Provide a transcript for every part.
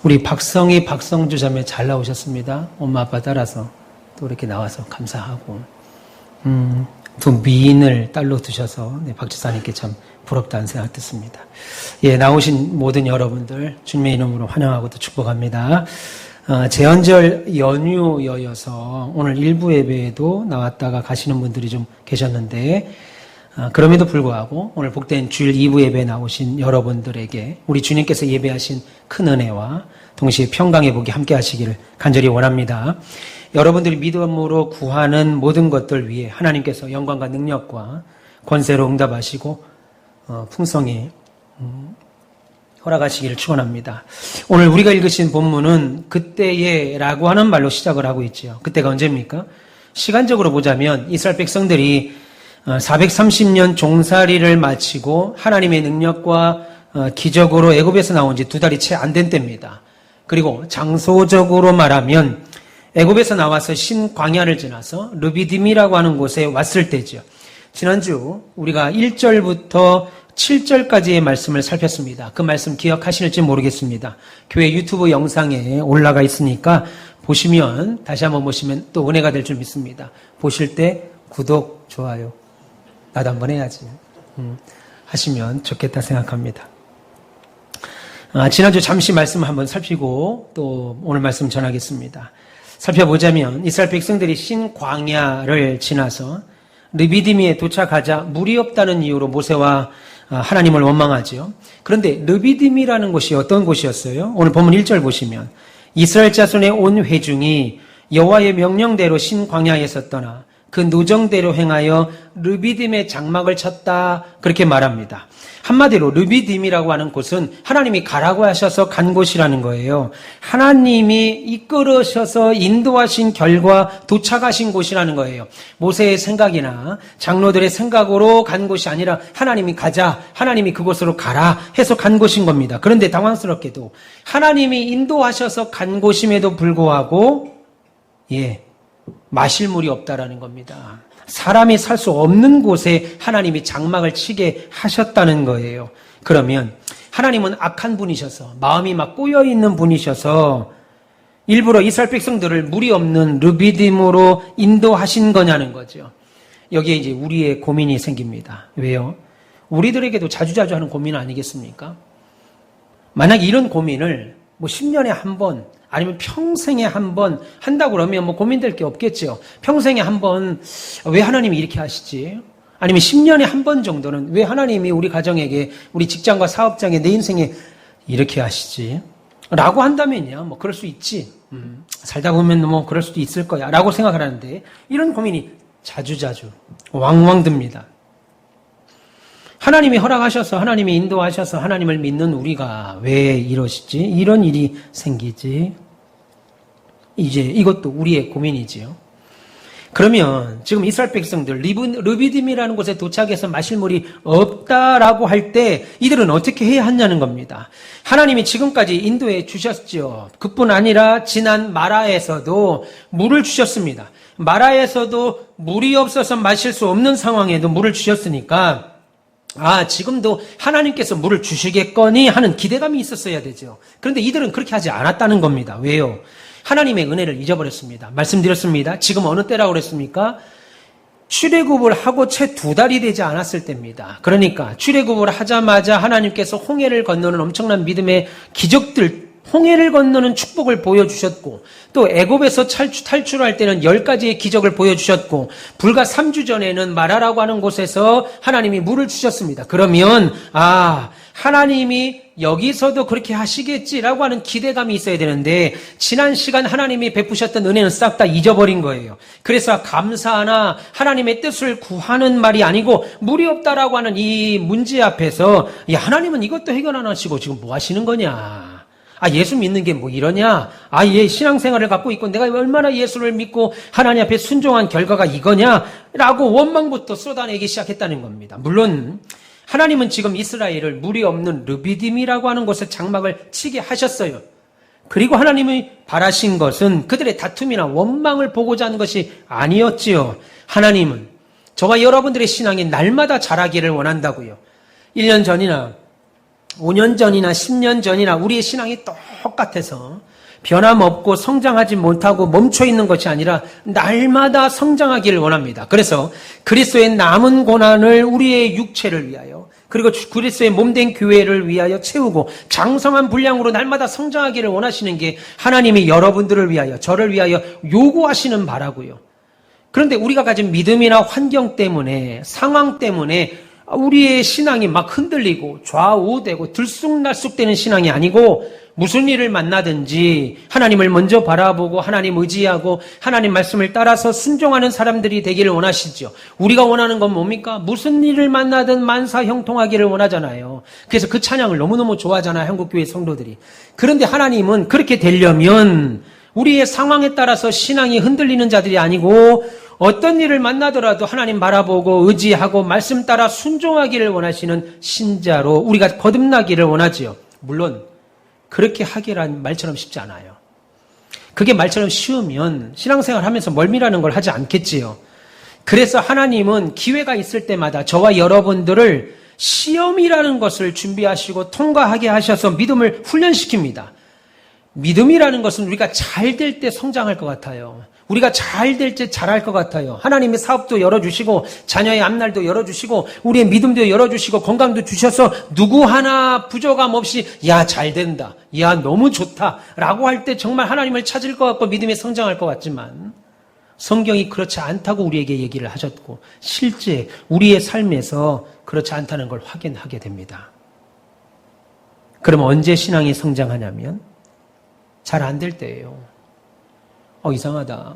우리 박성희, 박성주 자매 잘 나오셨습니다. 엄마 아빠 따라서 또 이렇게 나와서 감사하고 두 미인을 딸로 두셔서 박 지사님께 참 부럽다는 생각 듣습니다. 예, 나오신 모든 여러분들 주님의 이름으로 환영하고 또 축복합니다. 제헌절 연휴여서 오늘 일부 예배에도 나왔다가 가시는 분들이 좀 계셨는데 그럼에도 불구하고 오늘 복된 주일 2부 예배에 나오신 여러분들에게 우리 주님께서 예배하신 큰 은혜와 동시에 평강의 복이 함께 하시기를 간절히 원합니다. 여러분들이 믿음으로 구하는 모든 것들 위해 하나님께서 영광과 능력과 권세로 응답하시고 풍성히 허락하시기를 축원합니다. 오늘 우리가 읽으신 본문은 그때에라고 하는 말로 시작을 하고 있죠. 그때가 언제입니까? 시간적으로 보자면 이스라엘 백성들이 430년 종살이를 마치고 하나님의 능력과 기적으로 애굽에서 나온 지 2달이 채 안 된 때입니다. 그리고 장소적으로 말하면 애굽에서 나와서 신광야를 지나서 르비딤이라고 하는 곳에 왔을 때죠. 지난주 우리가 1절부터 7절까지의 말씀을 살폈습니다. 그 말씀 기억하시는지 모르겠습니다. 교회 유튜브 영상에 올라가 있으니까 보시면 다시 한번 보시면 또 은혜가 될 줄 믿습니다. 보실 때 구독, 좋아요 나도 한번 해야지 하시면 좋겠다 생각합니다. 지난주 잠시 말씀을 한번 살피고 또 오늘 말씀 전하겠습니다. 살펴보자면 이스라엘 백성들이 신광야를 지나서 르비딤에 도착하자 물이 없다는 이유로 모세와 하나님을 원망하죠. 그런데 르비딤이라는 곳이 어떤 곳이었어요? 오늘 본문 1절 보시면 이스라엘 자손의 온 회중이 여호와의 명령대로 신광야에서 떠나 그 노정대로 행하여 르비딤의 장막을 쳤다 그렇게 말합니다. 한마디로 르비딤이라고 하는 곳은 하나님이 가라고 하셔서 간 곳이라는 거예요. 하나님이 이끌으셔서 인도하신 결과 도착하신 곳이라는 거예요. 모세의 생각이나 장로들의 생각으로 간 곳이 아니라 하나님이 가자, 하나님이 그곳으로 가라 해서 간 곳인 겁니다. 그런데 당황스럽게도 하나님이 인도하셔서 간 곳임에도 불구하고 마실 물이 없다라는 겁니다. 사람이 살 수 없는 곳에 하나님이 장막을 치게 하셨다는 거예요. 그러면 하나님은 악한 분이셔서 마음이 막 꼬여있는 분이셔서 일부러 이스라엘 백성들을 물이 없는 르비딤으로 인도하신 거냐는 거죠. 여기에 이제 우리의 고민이 생깁니다. 왜요? 우리들에게도 자주자주 하는 고민 아니겠습니까? 만약 이런 고민을 10년에 한 번 아니면 평생에 한 번 한다고 그러면 고민될 게 없겠죠. 평생에 한 번 왜 하나님이 이렇게 하시지? 아니면 10년에 한 번 정도는 왜 하나님이 우리 가정에게 우리 직장과 사업장에 내 인생에 이렇게 하시지? 라고 한다면요. 그럴 수 있지. 살다 보면 그럴 수도 있을 거야. 라고 생각을 하는데 이런 고민이 자주자주 왕왕 듭니다. 하나님이 허락하셔서 하나님이 인도하셔서 하나님을 믿는 우리가 왜 이러시지? 이런 일이 생기지? 이제 이것도 우리의 고민이지요. 그러면 지금 이스라엘 백성들 르비딤이라는 곳에 도착해서 마실 물이 없다라고 할 때 이들은 어떻게 해야 하냐는 겁니다. 하나님이 지금까지 인도해 주셨죠. 그뿐 아니라 지난 마라에서도 물을 주셨습니다. 마라에서도 물이 없어서 마실 수 없는 상황에도 물을 주셨으니까 지금도 하나님께서 물을 주시겠거니 하는 기대감이 있었어야 되죠. 그런데 이들은 그렇게 하지 않았다는 겁니다. 왜요? 하나님의 은혜를 잊어버렸습니다. 말씀드렸습니다. 지금 어느 때라고 그랬습니까? 출애굽을 하고 채 2달이 되지 않았을 때입니다. 그러니까 출애굽을 하자마자 하나님께서 홍해를 건너는 엄청난 믿음의 기적들, 홍해를 건너는 축복을 보여주셨고 또 애굽에서 탈출할 때는 10가지의 기적을 보여주셨고 불과 3주 전에는 마라라고 하는 곳에서 하나님이 물을 주셨습니다. 그러면 하나님이 여기서도 그렇게 하시겠지라고 하는 기대감이 있어야 되는데 지난 시간 하나님이 베푸셨던 은혜는 싹 다 잊어버린 거예요. 그래서 감사하나 하나님의 뜻을 구하는 말이 아니고 물이 없다라고 하는 이 문제 앞에서 하나님은 이것도 해결 안 하시고 지금 뭐 하시는 거냐. 예수 믿는 게 이러냐? 신앙생활을 갖고 있고 내가 얼마나 예수를 믿고 하나님 앞에 순종한 결과가 이거냐? 라고 원망부터 쏟아내기 시작했다는 겁니다. 물론 하나님은 지금 이스라엘을 물이 없는 르비딤이라고 하는 곳에 장막을 치게 하셨어요. 그리고 하나님이 바라신 것은 그들의 다툼이나 원망을 보고자 하는 것이 아니었지요. 하나님은 저와 여러분들의 신앙이 날마다 자라기를 원한다고요. 1년 전이나 5년 전이나 10년 전이나 우리의 신앙이 똑같아서 변함없고 성장하지 못하고 멈춰있는 것이 아니라 날마다 성장하기를 원합니다. 그래서 그리스도의 남은 고난을 우리의 육체를 위하여 그리고 그리스도의 몸된 교회를 위하여 채우고 장성한 분량으로 날마다 성장하기를 원하시는 게 하나님이 여러분들을 위하여 저를 위하여 요구하시는 바라고요. 그런데 우리가 가진 믿음이나 환경 때문에 상황 때문에 우리의 신앙이 막 흔들리고 좌우되고 들쑥날쑥되는 신앙이 아니고 무슨 일을 만나든지 하나님을 먼저 바라보고 하나님 의지하고 하나님 말씀을 따라서 순종하는 사람들이 되기를 원하시죠. 우리가 원하는 건 뭡니까? 무슨 일을 만나든 만사형통하기를 원하잖아요. 그래서 그 찬양을 너무너무 좋아하잖아요. 한국교회 성도들이. 그런데 하나님은 그렇게 되려면 우리의 상황에 따라서 신앙이 흔들리는 자들이 아니고 어떤 일을 만나더라도 하나님 바라보고 의지하고 말씀 따라 순종하기를 원하시는 신자로 우리가 거듭나기를 원하지요. 물론 그렇게 하기란 말처럼 쉽지 않아요. 그게 말처럼 쉬우면 신앙생활 하면서 멀미라는 걸 하지 않겠지요. 그래서 하나님은 기회가 있을 때마다 저와 여러분들을 시험이라는 것을 준비하시고 통과하게 하셔서 믿음을 훈련시킵니다. 믿음이라는 것은 우리가 잘 될 때 성장할 것 같아요. 우리가 잘 될 때 잘할 것 같아요. 하나님의 사업도 열어주시고 자녀의 앞날도 열어주시고 우리의 믿음도 열어주시고 건강도 주셔서 누구 하나 부족함 없이 야 잘 된다, 야 너무 좋다 라고 할 때 정말 하나님을 찾을 것 같고 믿음에 성장할 것 같지만 성경이 그렇지 않다고 우리에게 얘기를 하셨고 실제 우리의 삶에서 그렇지 않다는 걸 확인하게 됩니다. 그럼 언제 신앙이 성장하냐면 잘 안 될 때예요. 이상하다.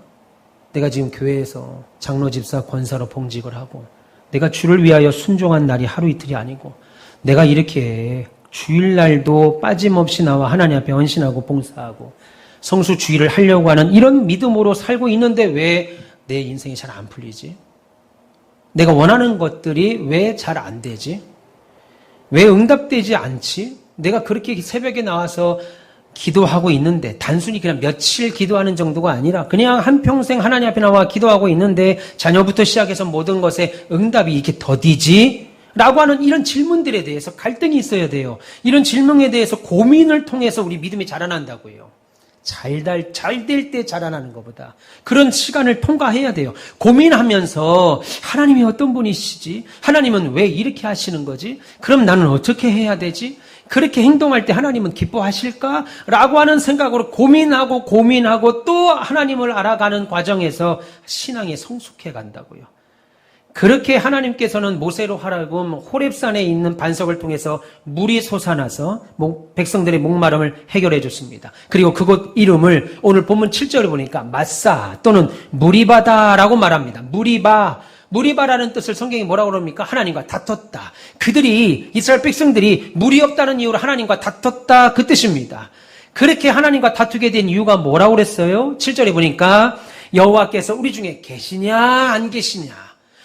내가 지금 교회에서 장로, 집사, 권사로 봉직을 하고 내가 주를 위하여 순종한 날이 하루 이틀이 아니고 내가 이렇게 주일날도 빠짐없이 나와 하나님 앞에 헌신하고 봉사하고 성수주의를 하려고 하는 이런 믿음으로 살고 있는데 왜 내 인생이 잘 안 풀리지? 내가 원하는 것들이 왜 잘 안 되지? 왜 응답되지 않지? 내가 그렇게 새벽에 나와서 기도하고 있는데 단순히 그냥 며칠 기도하는 정도가 아니라 그냥 한평생 하나님 앞에 나와 기도하고 있는데 자녀부터 시작해서 모든 것에 응답이 이렇게 더디지? 라고 하는 이런 질문들에 대해서 갈등이 있어야 돼요. 이런 질문에 대해서 고민을 통해서 우리 믿음이 자라난다고요. 잘 될 때 자라나는 것보다 그런 시간을 통과해야 돼요. 고민하면서 하나님이 어떤 분이시지? 하나님은 왜 이렇게 하시는 거지? 그럼 나는 어떻게 해야 되지? 그렇게 행동할 때 하나님은 기뻐하실까? 라고 하는 생각으로 고민하고 또 하나님을 알아가는 과정에서 신앙이 성숙해 간다고요. 그렇게 하나님께서는 모세로 하라금 호렙산에 있는 반석을 통해서 물이 솟아나서 백성들의 목마름을 해결해 줬습니다. 그리고 그곳 이름을 오늘 본문 7절을 보니까 마사 또는 무리바다라고 말합니다. 무리바라는 뜻을 성경이 뭐라고 그럽니까? 하나님과 다퉜다. 그들이 이스라엘 백성들이 물이 없다는 이유로 하나님과 다퉜다 그 뜻입니다. 그렇게 하나님과 다투게 된 이유가 뭐라고 그랬어요? 7절에 보니까 여호와께서 우리 중에 계시냐 안 계시냐,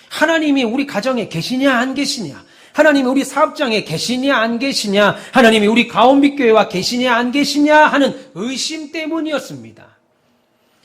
하나님이 우리 가정에 계시냐 안 계시냐, 하나님이 우리 사업장에 계시냐 안 계시냐, 하나님이 우리 가온빛교회와 계시냐 안 계시냐 하는 의심 때문이었습니다.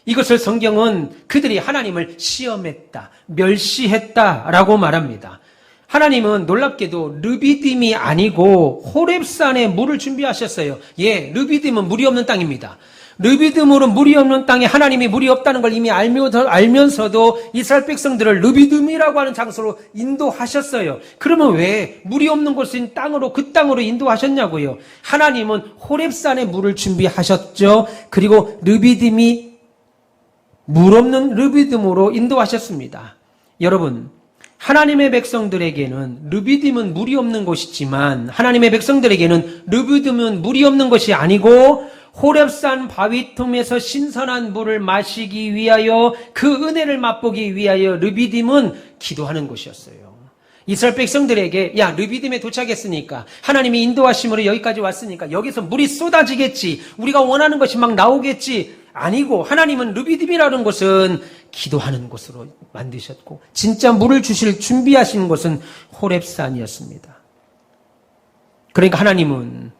이것을 성경은 그들이 하나님을 시험했다, 멸시했다라고 말합니다. 하나님은 놀랍게도 르비딤이 아니고 호렙산에 물을 준비하셨어요. 르비딤은 물이 없는 땅입니다. 르비딤으로 물이 없는 땅에 하나님이 물이 없다는 걸 이미 알면서도 이스라엘 백성들을 르비딤이라고 하는 장소로 인도하셨어요. 그러면 왜 물이 없는 곳인 땅으로 그 땅으로 인도하셨냐고요. 하나님은 호렙산에 물을 준비하셨죠. 그리고 르비딤이 물 없는 르비딤으로 인도하셨습니다. 여러분, 하나님의 백성들에게는 르비딤은 물이 없는 곳이지만 하나님의 백성들에게는 르비딤은 물이 없는 것이 아니고 호렙산 바위 틈에서 신선한 물을 마시기 위하여 그 은혜를 맛보기 위하여 르비딤은 기도하는 곳이었어요. 이스라엘 백성들에게 르비딤에 도착했으니까 하나님이 인도하심으로 여기까지 왔으니까 여기서 물이 쏟아지겠지, 우리가 원하는 것이 막 나오겠지, 아니고 하나님은 르비딤이라는 곳은 기도하는 곳으로 만드셨고 진짜 물을 주실 준비하신 곳은 호렙산이었습니다. 그러니까 하나님은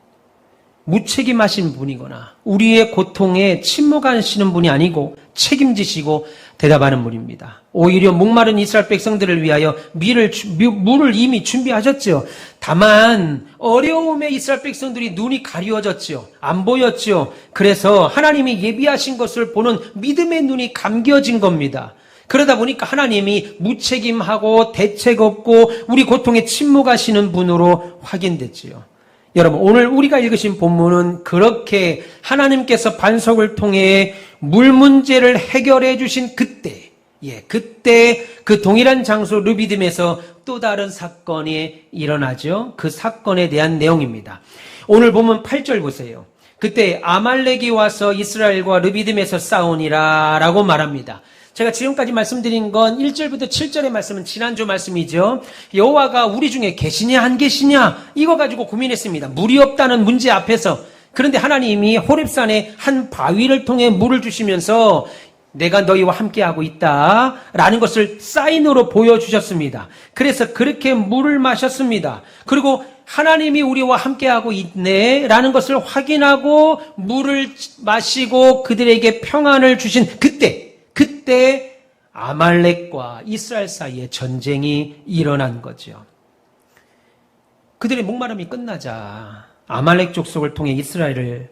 무책임하신 분이거나 우리의 고통에 침묵하시는 분이 아니고 책임지시고 대답하는 분입니다. 오히려 목마른 이스라엘 백성들을 위하여 물을 이미 준비하셨죠. 다만 어려움에 이스라엘 백성들이 눈이 가리워졌죠. 안 보였죠. 그래서 하나님이 예비하신 것을 보는 믿음의 눈이 감겨진 겁니다. 그러다 보니까 하나님이 무책임하고 대책 없고 우리 고통에 침묵하시는 분으로 확인됐지요. 여러분, 오늘 우리가 읽으신 본문은 그렇게 하나님께서 반석을 통해 물 문제를 해결해 주신 그때 그 동일한 장소 르비딤에서 또 다른 사건이 일어나죠. 그 사건에 대한 내용입니다. 오늘 보면 8절 보세요. 그때 아말렉이 와서 이스라엘과 르비딤에서 싸우니라 라고 말합니다. 제가 지금까지 말씀드린 건 1절부터 7절의 말씀은 지난주 말씀이죠. 여호와가 우리 중에 계시냐 안 계시냐 이거 가지고 고민했습니다. 물이 없다는 문제 앞에서. 그런데 하나님이 호렙산에 한 바위를 통해 물을 주시면서 내가 너희와 함께하고 있다라는 것을 사인으로 보여주셨습니다. 그래서 그렇게 물을 마셨습니다. 그리고 하나님이 우리와 함께하고 있네 라는 것을 확인하고 물을 마시고 그들에게 평안을 주신 그때 아말렉과 이스라엘 사이에 전쟁이 일어난 거죠. 그들의 목마름이 끝나자 아말렉 족속을 통해 이스라엘을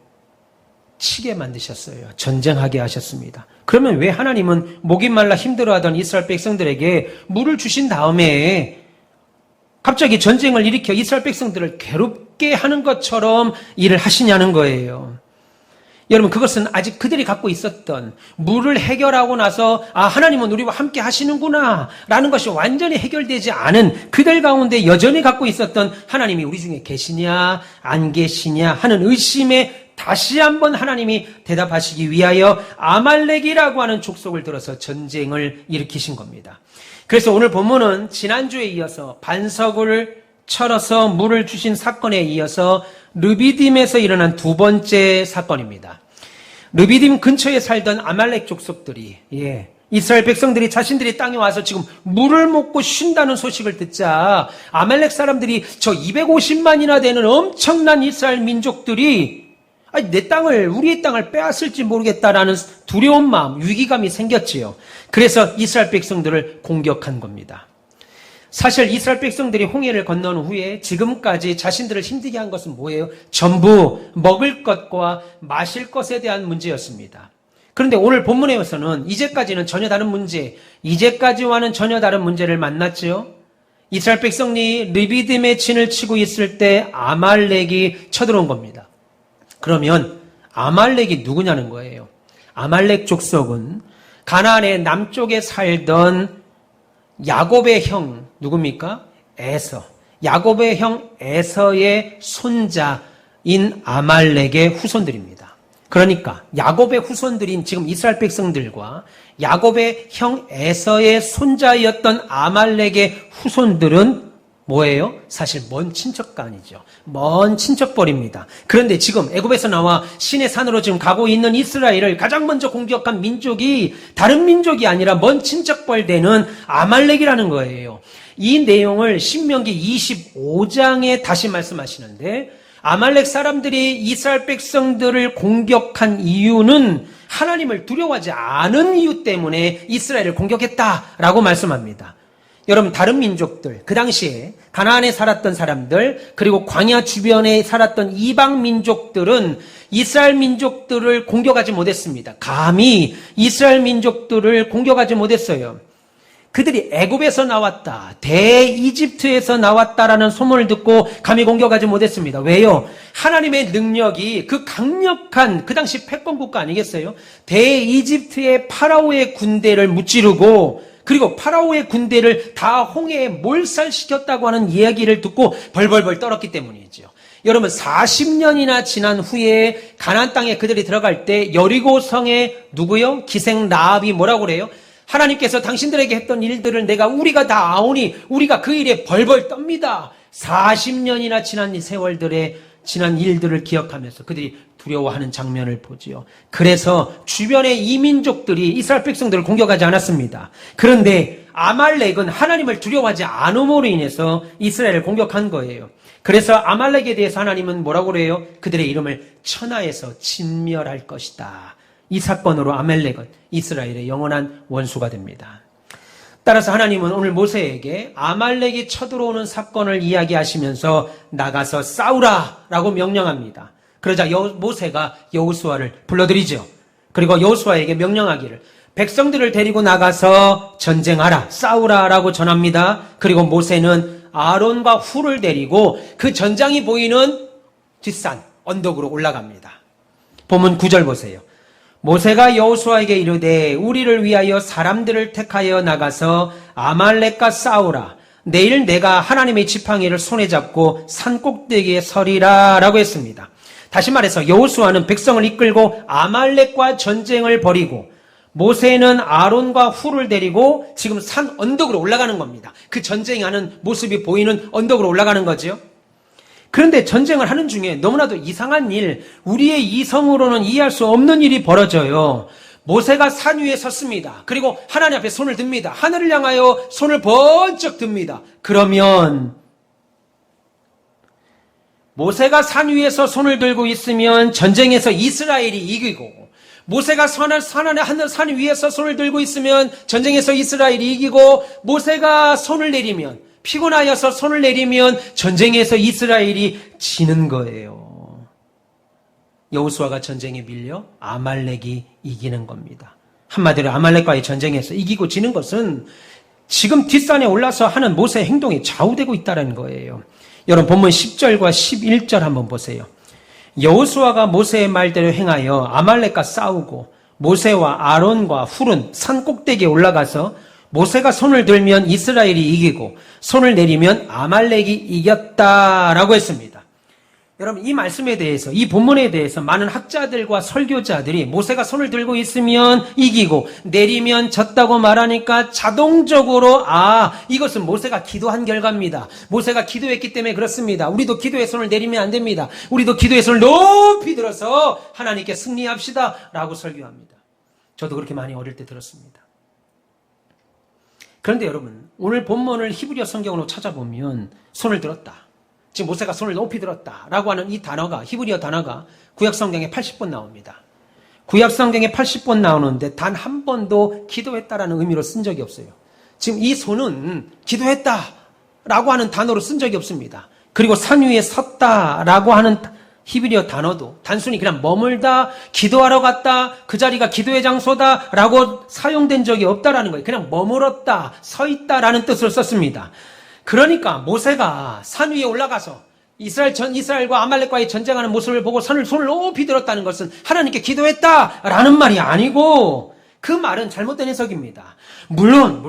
치게 만드셨어요. 전쟁하게 하셨습니다. 그러면 왜 하나님은 목이 말라 힘들어하던 이스라엘 백성들에게 물을 주신 다음에 갑자기 전쟁을 일으켜 이스라엘 백성들을 괴롭게 하는 것처럼 일을 하시냐는 거예요. 여러분, 그것은 아직 그들이 갖고 있었던 물을 해결하고 나서 하나님은 우리와 함께 하시는구나 라는 것이 완전히 해결되지 않은 그들 가운데 여전히 갖고 있었던 하나님이 우리 중에 계시냐 안 계시냐 하는 의심에 다시 한번 하나님이 대답하시기 위하여 아말렉이라고 하는 족속을 들어서 전쟁을 일으키신 겁니다. 그래서 오늘 본문은 지난주에 이어서 반석을 철어서 물을 주신 사건에 이어서 르비딤에서 일어난 두 번째 사건입니다. 르비딤 근처에 살던 아말렉 족속들이 이스라엘 백성들이 자신들의 땅에 와서 지금 물을 먹고 쉰다는 소식을 듣자 아말렉 사람들이 저 250만이나 되는 엄청난 이스라엘 민족들이 내 땅을, 우리의 땅을 빼앗을지 모르겠다라는 두려운 마음, 위기감이 생겼지요. 그래서 이스라엘 백성들을 공격한 겁니다. 사실 이스라엘 백성들이 홍해를 건넌 후에 지금까지 자신들을 힘들게 한 것은 뭐예요? 전부 먹을 것과 마실 것에 대한 문제였습니다. 그런데 오늘 본문에서는 이제까지는 전혀 다른 문제, 이제까지와는 전혀 다른 문제를 만났지요. 이스라엘 백성이 르비딤에 진을 치고 있을 때 아말렉이 쳐들어온 겁니다. 그러면 아말렉이 누구냐는 거예요. 아말렉 족속은 가나안의 남쪽에 살던 야곱의 형 누굽니까? 에서. 야곱의 형 에서의 손자인 아말렉의 후손들입니다. 그러니까 야곱의 후손들인 지금 이스라엘 백성들과 야곱의 형 에서의 손자였던 아말렉의 후손들은 뭐예요? 사실 먼 친척가 아니죠. 먼 친척벌입니다. 그런데 지금 애굽에서 나와 시내 산으로 지금 가고 있는 이스라엘을 가장 먼저 공격한 민족이 다른 민족이 아니라 먼 친척벌 되는 아말렉이라는 거예요. 이 내용을 신명기 25장에 다시 말씀하시는데 아말렉 사람들이 이스라엘 백성들을 공격한 이유는 하나님을 두려워하지 않은 이유 때문에 이스라엘을 공격했다라고 말씀합니다. 여러분, 다른 민족들, 그 당시에 가나안에 살았던 사람들, 그리고 광야 주변에 살았던 이방 민족들은 이스라엘 민족들을 공격하지 못했습니다. 감히 이스라엘 민족들을 공격하지 못했어요. 그들이 애굽에서 나왔다, 대이집트에서 나왔다라는 소문을 듣고 감히 공격하지 못했습니다. 왜요? 하나님의 능력이 그 강력한 그 당시 패권국가 아니겠어요? 대이집트의 파라오의 군대를 무찌르고 그리고 파라오의 군대를 다 홍해에 몰살시켰다고 하는 이야기를 듣고 벌벌벌 떨었기 때문이죠. 여러분, 40년이나 지난 후에 가나안 땅에 그들이 들어갈 때 여리고성에 누구요? 기생 라합이 뭐라고 그래요? 하나님께서 당신들에게 했던 일들을 우리가 다 아오니 우리가 그 일에 벌벌 떱니다. 40년이나 지난 이 세월들의 지난 일들을 기억하면서 그들이 두려워하는 장면을 보지요. 그래서 주변의 이민족들이 이스라엘 백성들을 공격하지 않았습니다. 그런데 아말렉은 하나님을 두려워하지 않음으로 인해서 이스라엘을 공격한 거예요. 그래서 아말렉에 대해서 하나님은 뭐라고 그래요? 그들의 이름을 천하에서 진멸할 것이다. 이 사건으로 아말렉은 이스라엘의 영원한 원수가 됩니다. 따라서 하나님은 오늘 모세에게 아말렉이 쳐들어오는 사건을 이야기하시면서 나가서 싸우라 라고 명령합니다. 그러자 모세가 여호수아를 불러들이죠. 그리고 여호수아에게 명령하기를 백성들을 데리고 나가서 전쟁하라, 싸우라 라고 전합니다. 그리고 모세는 아론과 훌을 데리고 그 전장이 보이는 뒷산 언덕으로 올라갑니다. 본문 9절 보세요. 모세가 여호수아에게 이르되 우리를 위하여 사람들을 택하여 나가서 아말렉과 싸우라. 내일 내가 하나님의 지팡이를 손에 잡고 산 꼭대기에 서리라 라고 했습니다. 다시 말해서 여호수아는 백성을 이끌고 아말렉과 전쟁을 벌이고 모세는 아론과 훌을 데리고 지금 산 언덕으로 올라가는 겁니다. 그 전쟁하는 모습이 보이는 언덕으로 올라가는 거죠. 그런데 전쟁을 하는 중에 너무나도 이상한 일, 우리의 이성으로는 이해할 수 없는 일이 벌어져요. 모세가 산 위에 섰습니다. 그리고 하나님 앞에 손을 듭니다. 하늘을 향하여 손을 번쩍 듭니다. 그러면 모세가 산 위에서 손을 들고 있으면 전쟁에서 이스라엘이 이기고, 모세가 산 위에서 손을 들고 있으면 전쟁에서 이스라엘이 이기고, 모세가 손을 내리면, 피곤하여서 손을 내리면 전쟁에서 이스라엘이 지는 거예요. 여호수아가 전쟁에 밀려 아말렉이 이기는 겁니다. 한마디로 아말렉과의 전쟁에서 이기고 지는 것은 지금 뒷산에 올라서 하는 모세의 행동에 좌우되고 있다는 거예요. 여러분 본문 10절과 11절 한번 보세요. 여호수아가 모세의 말대로 행하여 아말렉과 싸우고 모세와 아론과 훌은 산 꼭대기에 올라가서 모세가 손을 들면 이스라엘이 이기고 손을 내리면 아말렉이 이겼다라고 했습니다. 여러분 이 말씀에 대해서, 이 본문에 대해서 많은 학자들과 설교자들이 모세가 손을 들고 있으면 이기고 내리면 졌다고 말하니까 자동적으로 이것은 모세가 기도한 결과입니다. 모세가 기도했기 때문에 그렇습니다. 우리도 기도의 손을 내리면 안 됩니다. 우리도 기도의 손을 높이 들어서 하나님께 승리합시다 라고 설교합니다. 저도 그렇게 많이 어릴 때 들었습니다. 그런데 여러분 오늘 본문을 히브리어 성경으로 찾아보면 손을 들었다, 지금 모세가 손을 높이 들었다라고 하는 이 단어가, 히브리어 단어가 구약성경에 80번 나옵니다. 구약성경에 80번 나오는데 단 한 번도 기도했다라는 의미로 쓴 적이 없어요. 지금 이 손은 기도했다라고 하는 단어로 쓴 적이 없습니다. 그리고 산 위에 섰다라고 하는 히브리어 단어도 단순히 그냥 머물다, 기도하러 갔다, 그 자리가 기도의 장소다라고 사용된 적이 없다라는 거예요. 그냥 머물었다, 서 있다라는 뜻으로 썼습니다. 그러니까 모세가 산 위에 올라가서 이스라엘과 아말렉과의 전쟁하는 모습을 보고 손을 높이 들었다는 것은 하나님께 기도했다라는 말이 아니고, 그 말은 잘못된 해석입니다. 물론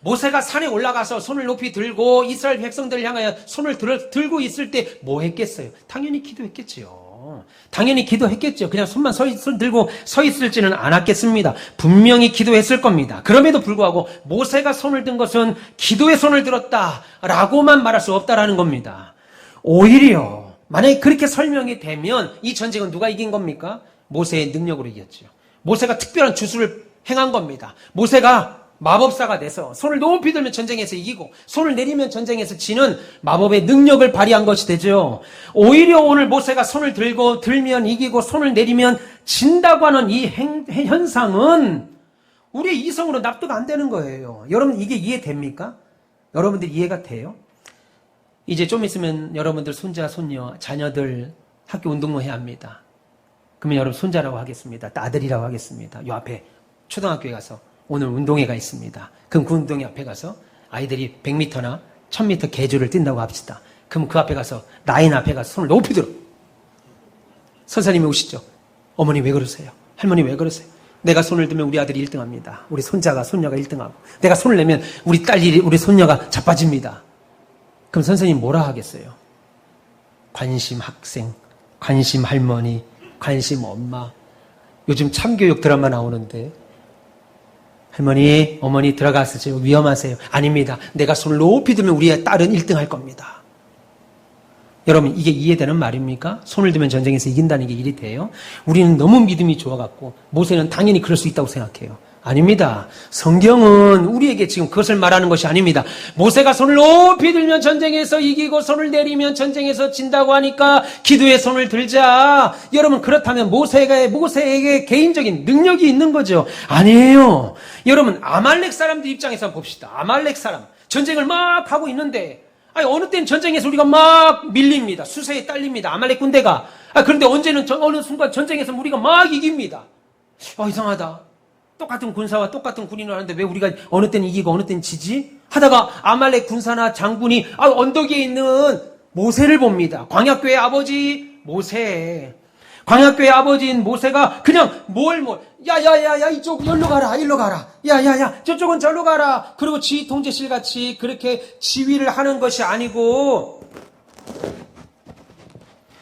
모세가 산에 올라가서 손을 높이 들고 이스라엘 백성들을 향하여 손을 들고 있을 때 뭐 했겠어요? 당연히 기도했겠지요. 당연히 기도했겠죠. 그냥 손 들고 서 있을지는 않았겠습니다. 분명히 기도했을 겁니다. 그럼에도 불구하고 모세가 손을 든 것은 기도의 손을 들었다라고만 말할 수 없다라는 겁니다. 오히려 만약에 그렇게 설명이 되면 이 전쟁은 누가 이긴 겁니까? 모세의 능력으로 이겼죠. 모세가 특별한 주술을 행한 겁니다. 모세가 마법사가 돼서 손을 높이 들면 전쟁에서 이기고 손을 내리면 전쟁에서 지는 마법의 능력을 발휘한 것이 되죠. 오히려 오늘 모세가 손을 들면 이기고 손을 내리면 진다고 하는 이 현상은 우리의 이성으로 납득 안 되는 거예요. 여러분 이게 이해됩니까? 여러분들 이해가 돼요? 이제 좀 있으면 여러분들 손자, 손녀, 자녀들 학교 운동회 해야 합니다. 그러면 여러분 손자라고 하겠습니다. 아들이라고 하겠습니다. 요 앞에 초등학교에 가서 오늘 운동회가 있습니다. 그럼 그 운동회 앞에 가서 아이들이 100m나 1000m 계주를 뛴다고 합시다. 그럼 그 앞에 가서, 라인 앞에 가서 손을 높이 들어. 선생님이 오시죠. 어머니 왜 그러세요? 할머니 왜 그러세요? 내가 손을 들면 우리 아들이 1등합니다. 우리 손녀가 1등하고, 내가 손을 내면 우리 딸이, 우리 손녀가 자빠집니다. 그럼 선생님 뭐라 하겠어요? 관심 학생, 관심 할머니, 관심 엄마. 요즘 참교육 드라마 나오는데 할머니, 어머니 들어가세요. 위험하세요. 아닙니다. 내가 손을 높이 들면 우리 딸은 1등 할 겁니다. 여러분 이게 이해되는 말입니까? 손을 들면 전쟁에서 이긴다는 게 일이 돼요? 우리는 너무 믿음이 좋아갖고 모세는 당연히 그럴 수 있다고 생각해요. 아닙니다. 성경은 우리에게 지금 그것을 말하는 것이 아닙니다. 모세가 손을 높이 들면 전쟁에서 이기고 손을 내리면 전쟁에서 진다고 하니까 기도에 손을 들자. 여러분 그렇다면 모세에게 개인적인 능력이 있는 거죠. 아니에요. 여러분 아말렉 사람들 입장에서 봅시다. 아말렉 사람 전쟁을 막 하고 있는데 어느 때는 전쟁에서 우리가 막 밀립니다. 수세에 딸립니다. 아말렉 군대가. 그런데 언제는 어느 순간 전쟁에서 우리가 막 이깁니다. 이상하다. 똑같은 군사와 똑같은 군인을 하는데 왜 우리가 어느 때는 이기고 어느 때는 지지? 하다가 아말렉 군사나 장군이 언덕 위에 있는 모세를 봅니다. 광야교의 아버지 모세. 광야교의 아버지인 모세가 그냥 야야야야 이쪽 여기로 가라 일로 가라 야야야 저쪽은 저로 가라. 그리고 지휘 통제실 같이 그렇게 지휘를 하는 것이 아니고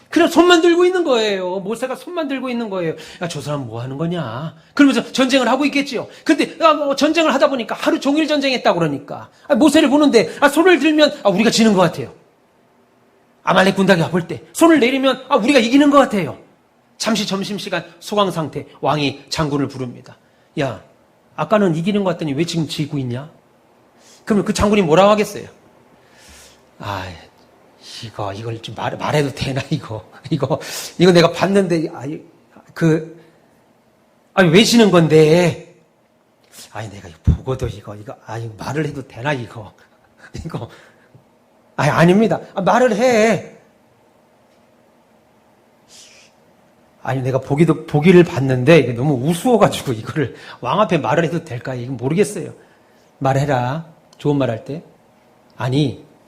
그냥 손만 들고 있는 거예요. 모세가 손만 들고 있는 거예요. 저 사람 뭐 하는 거냐? 그러면서 전쟁을 하고 있겠지요. 근데 전쟁을 하다 보니까 하루 종일 전쟁했다고 그러니까 모세를 보는데 손을 들면 우리가 지는 것 같아요. 아말렉 군대가 볼 때 손을 내리면 우리가 이기는 것 같아요. 잠시 점심시간 소강 상태 왕이 장군을 부릅니다. 야, 아까는 이기는 것 같더니 왜 지금 지고 있냐? 그러면 그 장군이 뭐라고 하겠어요? 이걸 좀 말해도 되나, 이거 내가 봤는데, 왜 지는 건데? 내가 이거 보고도 이거 말을 해도 되나, 아닙니다. 말을 해. 내가 보기를 봤는데, 이게 너무 우스워가지고, 이거를 왕 앞에 말을 해도 될까? 이거 모르겠어요. 말해라. 좋은 말 할 때.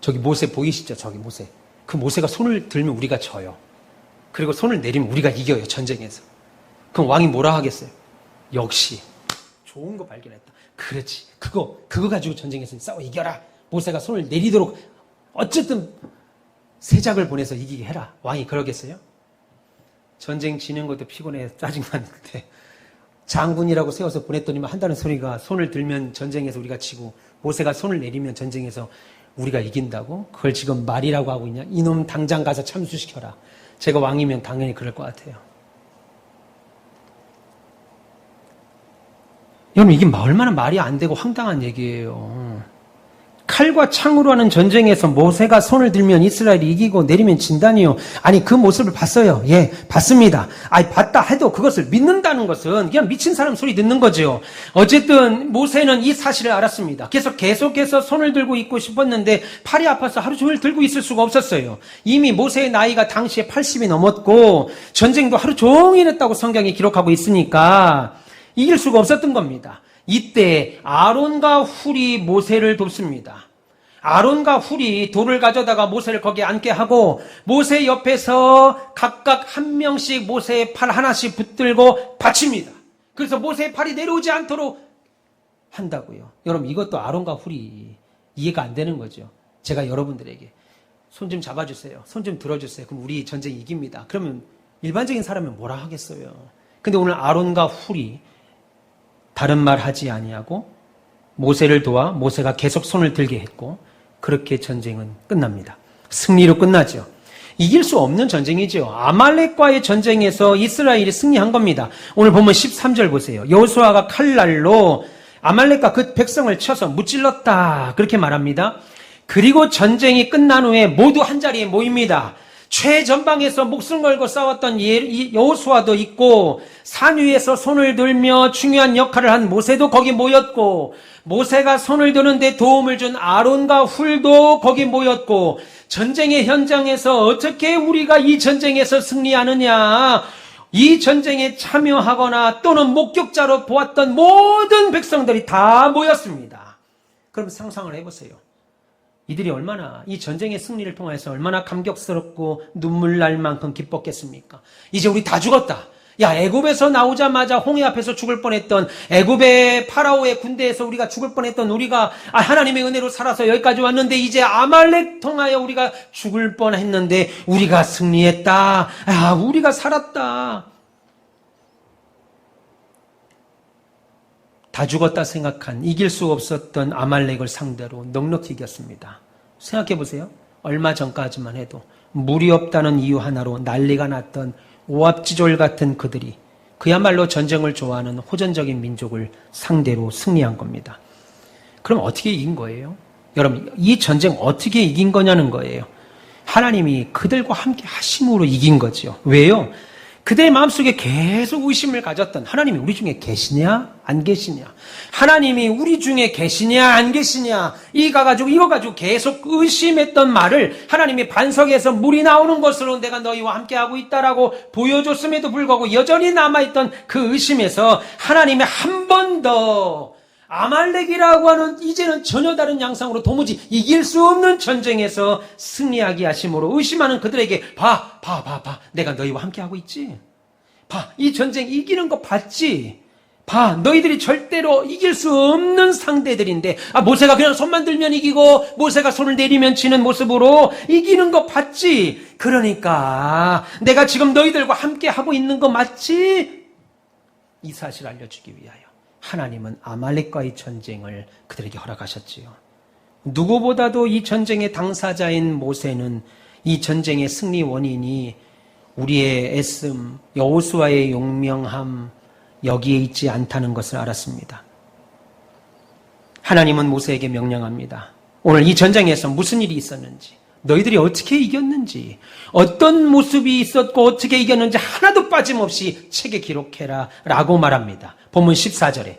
저기 모세 보이시죠? 저기 모세. 그 모세가 손을 들면 우리가 져요. 그리고 손을 내리면 우리가 이겨요. 전쟁에서. 그럼 왕이 뭐라 하겠어요? 역시 좋은 거 발견했다. 그렇지. 그거 가지고 전쟁에서 싸워 이겨라. 모세가 손을 내리도록 어쨌든 세작을 보내서 이기게 해라. 왕이 그러겠어요? 전쟁 지는 것도 피곤해 짜증나는데 장군이라고 세워서 보냈더니만 한다는 소리가 손을 들면 전쟁에서 우리가 지고 모세가 손을 내리면 전쟁에서 우리가 이긴다고? 그걸 지금 말이라고 하고 있냐? 이놈 당장 가서 참수시켜라. 제가 왕이면 당연히 그럴 것 같아요. 여러분 이게 얼마나 말이 안 되고 황당한 얘기예요. 칼과 창으로 하는 전쟁에서 모세가 손을 들면 이스라엘이 이기고 내리면 진다니요. 그 모습을 봤어요. 예, 봤습니다. 봤다 해도 그것을 믿는다는 것은 그냥 미친 사람 소리 듣는 거죠. 어쨌든 모세는 이 사실을 알았습니다. 계속해서 손을 들고 있고 싶었는데 팔이 아파서 하루 종일 들고 있을 수가 없었어요. 이미 모세의 나이가 당시에 80이 넘었고 전쟁도 하루 종일 했다고 성경이 기록하고 있으니까 이길 수가 없었던 겁니다. 이때 아론과 훌이 모세를 돕습니다. 아론과 훌이 돌을 가져다가 모세를 거기에 앉게 하고 모세 옆에서 각각 한 명씩 모세의 팔 하나씩 붙들고 받칩니다. 그래서 모세의 팔이 내려오지 않도록 한다고요. 여러분 이것도 아론과 훌이 이해가 안 되는 거죠. 제가 여러분들에게 손 좀 잡아주세요. 손 좀 들어주세요. 그럼 우리 전쟁 이깁니다. 그러면 일반적인 사람은 뭐라 하겠어요. 근데 오늘 아론과 훌이 다른 말 하지 아니하고 모세를 도와 모세가 계속 손을 들게 했고 그렇게 전쟁은 끝납니다. 승리로 끝나죠. 이길 수 없는 전쟁이죠. 아말렉과의 전쟁에서 이스라엘이 승리한 겁니다. 오늘 보면 13절 보세요. 여호수아가 칼날로 아말렉과 그 백성을 쳐서 무찔렀다. 그렇게 말합니다. 그리고 전쟁이 끝난 후에 모두 한자리에 모입니다. 최전방에서 목숨 걸고 싸웠던 여호수아도 있고 산 위에서 손을 들며 중요한 역할을 한 모세도 거기 모였고 모세가 손을 드는데 도움을 준 아론과 훌도 거기 모였고 전쟁의 현장에서 어떻게 우리가 이 전쟁에서 승리하느냐 이 전쟁에 참여하거나 또는 목격자로 보았던 모든 백성들이 다 모였습니다. 그럼 상상을 해보세요. 이들이 얼마나 이 전쟁의 승리를 통해서 얼마나 감격스럽고 눈물 날 만큼 기뻤겠습니까? 이제 우리 다 죽었다. 애굽에서 나오자마자 홍해 앞에서 죽을 뻔했던 애굽의 파라오의 군대에서 우리가 죽을 뻔했던 우리가 하나님의 은혜로 살아서 여기까지 왔는데 이제 아말렉 통하여 우리가 죽을 뻔했는데 우리가 승리했다. 우리가 살았다. 다 죽었다 생각한 이길 수 없었던 아말렉을 상대로 넉넉히 이겼습니다. 생각해 보세요. 얼마 전까지만 해도 물이 없다는 이유 하나로 난리가 났던 오합지졸 같은 그들이 그야말로 전쟁을 좋아하는 호전적인 민족을 상대로 승리한 겁니다. 그럼 어떻게 이긴 거예요? 여러분, 이 전쟁 어떻게 이긴 거냐는 거예요. 하나님이 그들과 함께 하심으로 이긴 거죠. 왜요? 그들의 마음속에 계속 의심을 가졌던 하나님이 우리 중에 계시냐 안 계시냐, 하나님이 우리 중에 계시냐 안 계시냐, 이거 가지고 계속 의심했던 말을 하나님이 반석에서 물이 나오는 것으로 내가 너희와 함께하고 있다라고 보여줬음에도 불구하고 여전히 남아있던 그 의심에서 하나님이 한 번 더 아말렉이라고 하는 이제는 전혀 다른 양상으로 도무지 이길 수 없는 전쟁에서 승리하게 하심으로 의심하는 그들에게 봐, 내가 너희와 함께하고 있지. 봐, 이 전쟁 이기는 거 봤지. 봐, 너희들이 절대로 이길 수 없는 상대들인데, 모세가 그냥 손만 들면 이기고 모세가 손을 내리면 지는 모습으로 이기는 거 봤지. 그러니까 내가 지금 너희들과 함께하고 있는 거 맞지? 이 사실을 알려주기 위하여 하나님은 아말렉과의 전쟁을 그들에게 허락하셨지요. 누구보다도 이 전쟁의 당사자인 모세는 이 전쟁의 승리 원인이 우리의 애씀, 여호수아의 용명함, 여기에 있지 않다는 것을 알았습니다. 하나님은 모세에게 명령합니다. 오늘 이 전쟁에서 무슨 일이 있었는지, 너희들이 어떻게 이겼는지, 어떤 모습이 있었고 어떻게 이겼는지 하나도 빠짐없이 책에 기록해라 라고 말합니다. 본문 14절에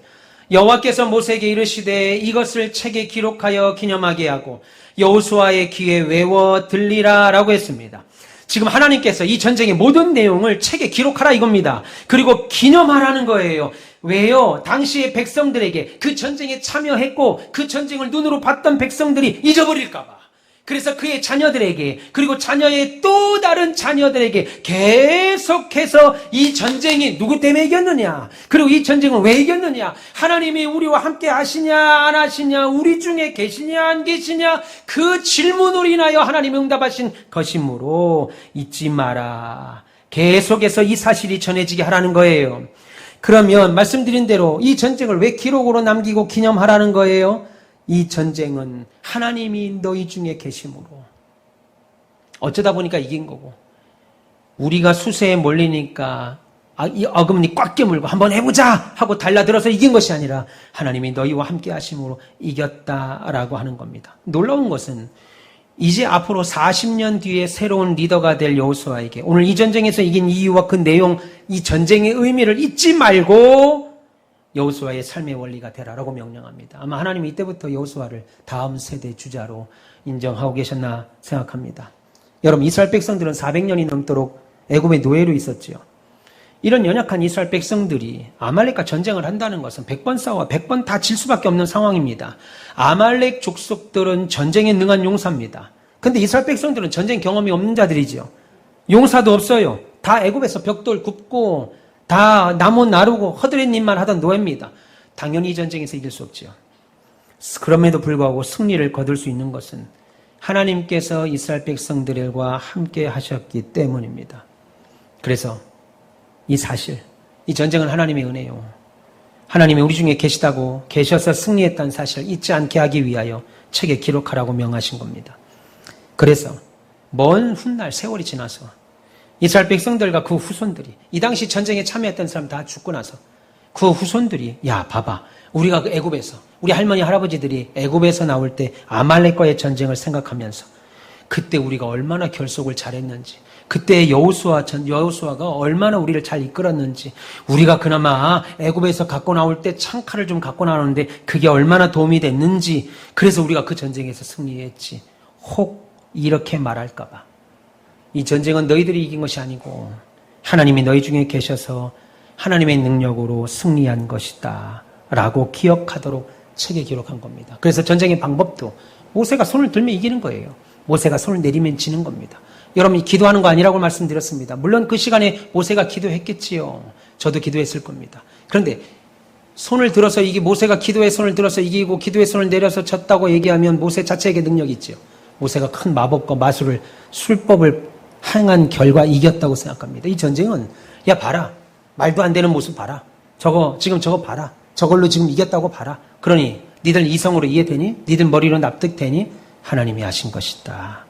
여호와께서 모세에게 이르시되 이것을 책에 기록하여 기념하게 하고 여호수아의 귀에 외워 들리라 라고 했습니다. 지금 하나님께서 이 전쟁의 모든 내용을 책에 기록하라 이겁니다. 그리고 기념하라는 거예요. 왜요? 당시의 백성들에게, 그 전쟁에 참여했고 그 전쟁을 눈으로 봤던 백성들이 잊어버릴까 봐. 그래서 그의 자녀들에게, 그리고 자녀의 또 다른 자녀들에게 계속해서 이 전쟁이 누구 때문에 이겼느냐, 그리고 이 전쟁을 왜 이겼느냐, 하나님이 우리와 함께 하시냐 안 하시냐, 우리 중에 계시냐 안 계시냐, 그 질문으로 인하여 하나님이 응답하신 것이므로 잊지 마라. 계속해서 이 사실이 전해지게 하라는 거예요. 그러면 말씀드린 대로 이 전쟁을 왜 기록으로 남기고 기념하라는 거예요? 이 전쟁은 하나님이 너희 중에 계심으로 어쩌다 보니까 이긴 거고, 우리가 수세에 몰리니까 이 어금니 꽉 깨물고 한번 해보자 하고 달라들어서 이긴 것이 아니라 하나님이 너희와 함께 하심으로 이겼다라고 하는 겁니다. 놀라운 것은 이제 앞으로 40년 뒤에 새로운 리더가 될 여호수아에게 오늘 이 전쟁에서 이긴 이유와 그 내용, 이 전쟁의 의미를 잊지 말고 여호수아의 삶의 원리가 되라라고 명령합니다. 아마 하나님이 이때부터 여호수아를 다음 세대 주자로 인정하고 계셨나 생각합니다. 여러분, 이스라엘 백성들은 400년이 넘도록 애굽의 노예로 있었지요. 이런 연약한 이스라엘 백성들이 아말렉과 전쟁을 한다는 것은 100번 싸워 100번 다 질 수밖에 없는 상황입니다. 아말렉 족속들은 전쟁에 능한 용사입니다. 근데 이스라엘 백성들은 전쟁 경험이 없는 자들이지요. 용사도 없어요. 다 애굽에서 벽돌 굽고 다 나무 나르고 허드렛 일만 하던 노예입니다. 당연히 이 전쟁에서 이길 수 없지요. 그럼에도 불구하고 승리를 거둘 수 있는 것은 하나님께서 이스라엘 백성들과 함께 하셨기 때문입니다. 그래서 이 사실, 이 전쟁은 하나님의 은혜요. 하나님이 우리 중에 계셔서 승리했다는 사실을 잊지 않게 하기 위하여 책에 기록하라고 명하신 겁니다. 그래서 먼 훗날 세월이 지나서 이스라엘 백성들과 그 후손들이, 이 당시 전쟁에 참여했던 사람 다 죽고 나서 그 후손들이, 야 봐봐, 우리가 그 애굽에서, 우리 할머니 할아버지들이 애굽에서 나올 때 아말렉과의 전쟁을 생각하면서 그때 우리가 얼마나 결속을 잘했는지, 그때 여호수아가 얼마나 우리를 잘 이끌었는지, 우리가 그나마 애굽에서 갖고 나올 때 창칼을 좀 갖고 나오는데 그게 얼마나 도움이 됐는지, 그래서 우리가 그 전쟁에서 승리했지, 혹 이렇게 말할까 봐. 이 전쟁은 너희들이 이긴 것이 아니고 하나님이 너희 중에 계셔서 하나님의 능력으로 승리한 것이다 라고 기억하도록 책에 기록한 겁니다. 그래서 전쟁의 방법도 모세가 손을 들면 이기는 거예요. 모세가 손을 내리면 지는 겁니다. 여러분이 기도하는 거 아니라고 말씀드렸습니다. 물론 그 시간에 모세가 기도했겠지요. 저도 기도했을 겁니다. 그런데 손을 들어서 이게 모세가 기도의 손을 들어서 이기고 기도의 손을 내려서 졌다고 얘기하면 모세 자체에게 능력이 있죠. 모세가 큰 마법과 마술을, 술법을 행한 결과 이겼다고 생각합니다. 이 전쟁은, 야 봐라, 말도 안 되는 모습 봐라, 지금 저거 봐라, 저걸로 지금 이겼다고 봐라. 그러니 니들 이성으로 이해되니? 니들 머리로 납득되니? 하나님이 하신 것이다.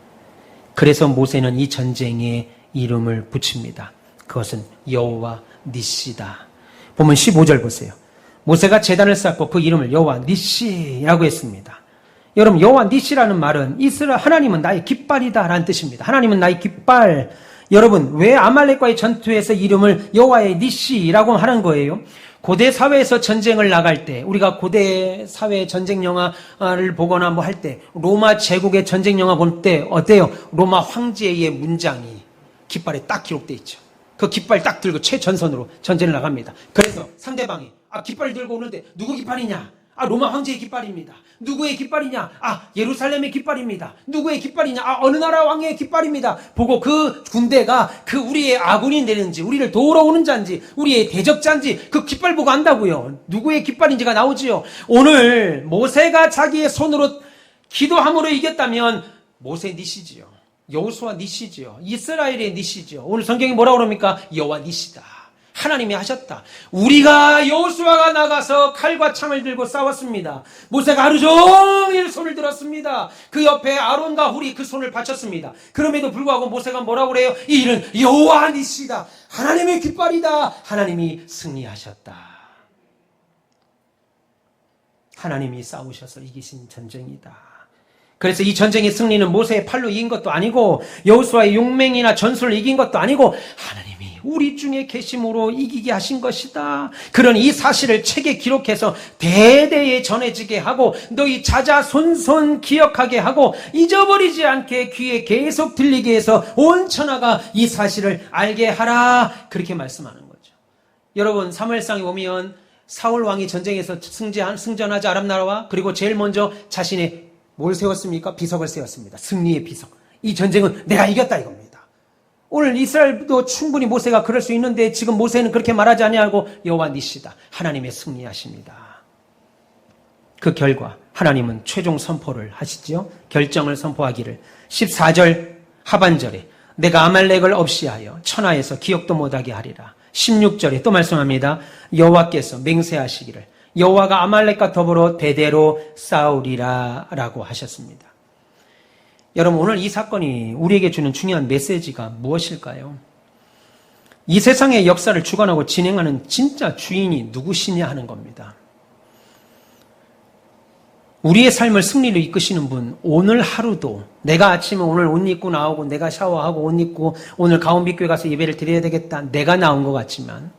그래서 모세는 이 전쟁에 이름을 붙입니다. 그것은 여호와 니시다. 보면 15절 보세요. 모세가 제단을 쌓고 그 이름을 여호와 니시라고 했습니다. 여러분, 여호와 니시라는 말은 이스라엘 하나님은 나의 깃발이다라는 뜻입니다. 하나님은 나의 깃발. 여러분, 왜 아말렉과의 전투에서 이름을 여호와의 니시라고 하는 거예요? 고대 사회에서 전쟁을 나갈 때, 우리가 고대 사회 전쟁 영화를 보거나 뭐 할 때, 로마 제국의 전쟁 영화 볼 때 어때요? 로마 황제의 문장이 깃발에 딱 기록되어 있죠. 그 깃발 딱 들고 최전선으로 전쟁을 나갑니다. 그래서 상대방이 깃발 들고 오는데 누구 깃발이냐? 로마 황제의 깃발입니다. 누구의 깃발이냐? 예루살렘의 깃발입니다. 누구의 깃발이냐? 어느 나라 왕의 깃발입니다. 보고 그 군대가 그 우리의 아군이 되는지, 우리를 도우러 오는 자인지, 우리의 대적자인지 그 깃발 보고 안다고요. 누구의 깃발인지가 나오지요. 오늘 모세가 자기의 손으로 기도함으로 이겼다면 모세 니시지요. 여호수아 니시지요. 이스라엘의 니시지요. 오늘 성경이 뭐라고 그럽니까? 여호와 니시다. 하나님이 하셨다. 우리가 여호수아가 나가서 칼과 창을 들고 싸웠습니다. 모세가 하루 종일 손을 들었습니다. 그 옆에 아론과 훌이 그 손을 받쳤습니다. 그럼에도 불구하고 모세가 뭐라고 그래요? 이 일은 여호와 니시다. 하나님의 깃발이다. 하나님이 승리하셨다. 하나님이 싸우셔서 이기신 전쟁이다. 그래서 이 전쟁의 승리는 모세의 팔로 이긴 것도 아니고 여호수아의 용맹이나 전술을 이긴 것도 아니고 하나님이 우리 중에 계심으로 이기게 하신 것이다. 그러니 이 사실을 책에 기록해서 대대에 전해지게 하고 너희 자자손손 기억하게 하고 잊어버리지 않게 귀에 계속 들리게 해서 온 천하가 이 사실을 알게 하라. 그렇게 말씀하는 거죠. 여러분, 사무엘상에 보면 사울 왕이 전쟁에서 승전하자 아람 나라와, 그리고 제일 먼저 자신의 뭘 세웠습니까? 비석을 세웠습니다. 승리의 비석. 이 전쟁은 내가 이겼다 이겁니다. 오늘 이스라엘도 충분히 모세가 그럴 수 있는데 지금 모세는 그렇게 말하지 아니하고 여호와 니시다. 하나님의 승리하십니다. 그 결과 하나님은 최종 선포를 하시죠. 결정을 선포하기를 14절 하반절에 내가 아말렉을 없이하여 천하에서 기억도 못하게 하리라. 16절에 또 말씀합니다. 여호와께서 맹세하시기를 여호와가 아말렉과 더불어 대대로 싸우리라 라고 하셨습니다. 여러분, 오늘 이 사건이 우리에게 주는 중요한 메시지가 무엇일까요? 이 세상의 역사를 주관하고 진행하는 진짜 주인이 누구시냐 하는 겁니다. 우리의 삶을 승리로 이끄시는 분, 오늘 하루도 내가 아침에 오늘 옷 입고 나오고 내가 샤워하고 옷 입고 오늘 가온빛교회 가서 예배를 드려야 되겠다, 내가 나온 것 같지만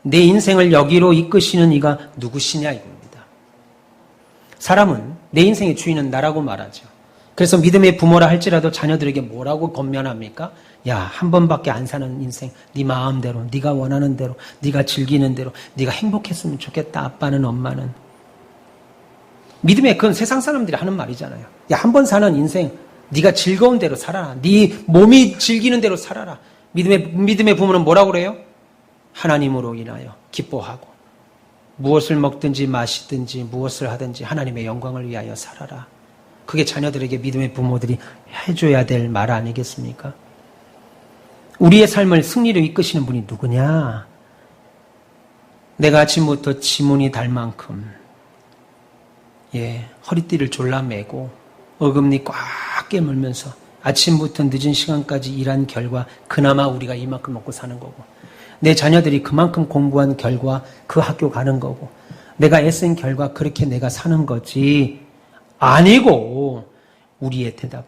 내 인생을 여기로 이끄시는 이가 누구시냐 이겁니다. 사람은 내 인생의 주인은 나라고 말하죠. 그래서 믿음의 부모라 할지라도 자녀들에게 뭐라고 권면합니까? 야, 한 번밖에 안 사는 인생, 네 마음대로, 네가 원하는 대로, 네가 즐기는 대로, 네가 행복했으면 좋겠다. 아빠는, 엄마는. 믿음의 그건 세상 사람들이 하는 말이잖아요. 야, 한 번 사는 인생, 네가 즐거운 대로 살아라. 네 몸이 즐기는 대로 살아라. 믿음의 부모는 뭐라고 그래요? 하나님으로 인하여 기뻐하고 무엇을 먹든지 마시든지 무엇을 하든지 하나님의 영광을 위하여 살아라. 그게 자녀들에게 믿음의 부모들이 해줘야 될 말 아니겠습니까? 우리의 삶을 승리로 이끄시는 분이 누구냐? 내가 아침부터 지문이 달 만큼 허리띠를 졸라매고 어금니 꽉 깨물면서 아침부터 늦은 시간까지 일한 결과 그나마 우리가 이만큼 먹고 사는 거고, 내 자녀들이 그만큼 공부한 결과 그 학교 가는 거고, 내가 애쓴 결과 그렇게 내가 사는 거지 아니고, 우리의 대답,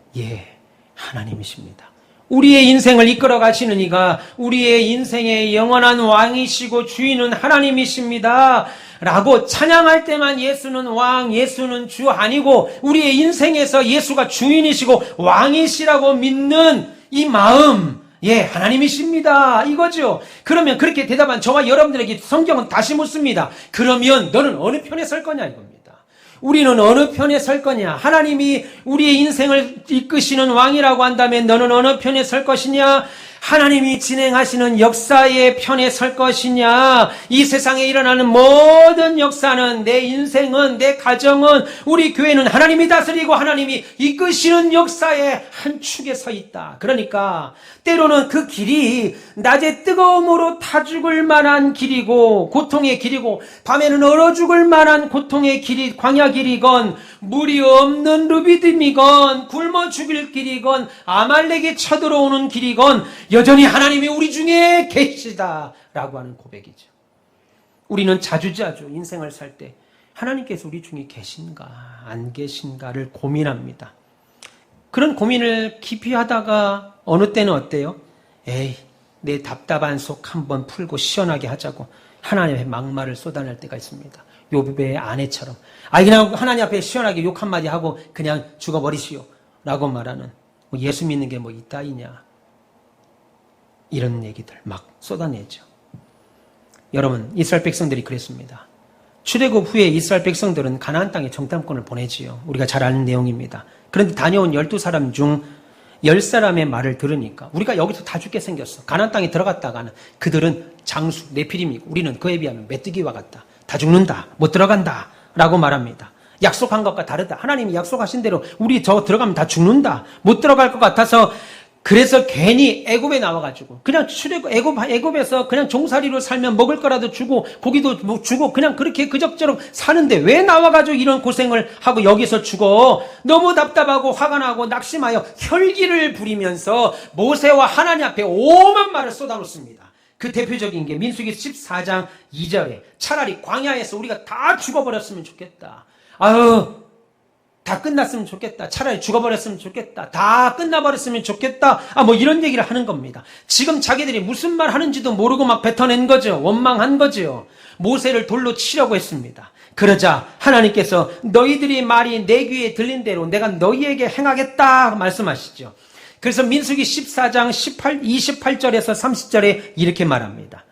하나님이십니다. 우리의 인생을 이끌어 가시는 이가 우리의 인생의 영원한 왕이시고 주인은 하나님이십니다 라고 찬양할 때만 예수는 왕, 예수는 주 아니고 우리의 인생에서 예수가 주인이시고 왕이시라고 믿는 이 마음, 하나님이십니다 이거죠. 그러면 그렇게 대답한 저와 여러분들에게 성경은 다시 묻습니다. 그러면 너는 어느 편에 설 거냐 이겁니다. 우리는 어느 편에 설 거냐? 하나님이 우리의 인생을 이끄시는 왕이라고 한다면 너는 어느 편에 설 것이냐? 하나님이 진행하시는 역사의 편에 설 것이냐? 이 세상에 일어나는 모든 역사는, 내 인생은, 내 가정은, 우리 교회는 하나님이 다스리고 하나님이 이끄시는 역사의 한 축에 서 있다. 그러니까 때로는 그 길이 낮에 뜨거움으로 타 죽을 만한 길이고 고통의 길이고, 밤에는 얼어 죽을 만한 고통의 길이 광야 길이건, 물이 없는 르비딤이건, 굶어 죽일 길이건, 아말렉이 쳐들어오는 길이건, 여전히 하나님이 우리 중에 계시다라고 하는 고백이죠. 우리는 자주자주 인생을 살 때 하나님께서 우리 중에 계신가 안 계신가를 고민합니다. 그런 고민을 깊이 하다가 어느 때는 어때요? 에이, 내 답답한 속 한번 풀고 시원하게 하자고 하나님의 막말을 쏟아낼 때가 있습니다. 욥의 아내처럼 그냥 하나님 앞에 시원하게 욕 한마디 하고 그냥 죽어버리시오 라고 말하는 예수 믿는 게 뭐 이따이냐 이런 얘기들 막 쏟아내죠. 여러분, 이스라엘 백성들이 그랬습니다. 출애굽 후에 이스라엘 백성들은 가나안 땅에 정탐권을 보내지요. 우리가 잘 아는 내용입니다. 그런데 다녀온 12사람 중 10사람의 말을 들으니까 우리가 여기서 다 죽게 생겼어. 가나안 땅에 들어갔다가는 그들은 장수, 네피림이고 우리는 그에 비하면 메뚜기와 같다. 다 죽는다. 못 들어간다. 라고 말합니다. 약속한 것과 다르다. 하나님이 약속하신 대로 우리 저 들어가면 다 죽는다. 못 들어갈 것 같아서 그래서 괜히 애굽에 나와가지고 그냥 애굽에서 그냥 종살이로 살면 먹을 거라도 주고 고기도 뭐 주고 그냥 그렇게 그럭저럭 사는데 왜 나와가지고 이런 고생을 하고 여기서 죽어? 너무 답답하고 화가 나고 낙심하여 혈기를 부리면서 모세와 하나님 앞에 오만 말을 쏟아놓습니다. 그 대표적인 게 민수기 14장 2절에 차라리 광야에서 우리가 다 죽어버렸으면 좋겠다. 다 끝났으면 좋겠다. 차라리 죽어버렸으면 좋겠다. 다 끝나버렸으면 좋겠다. 뭐 이런 얘기를 하는 겁니다. 지금 자기들이 무슨 말 하는지도 모르고 막 뱉어낸 거죠. 원망한 거죠. 모세를 돌로 치려고 했습니다. 그러자 하나님께서 너희들이 말이 내 귀에 들린 대로 내가 너희에게 행하겠다 말씀하시죠. 그래서 민수기 14장 28절에서 30절에 이렇게 말합니다.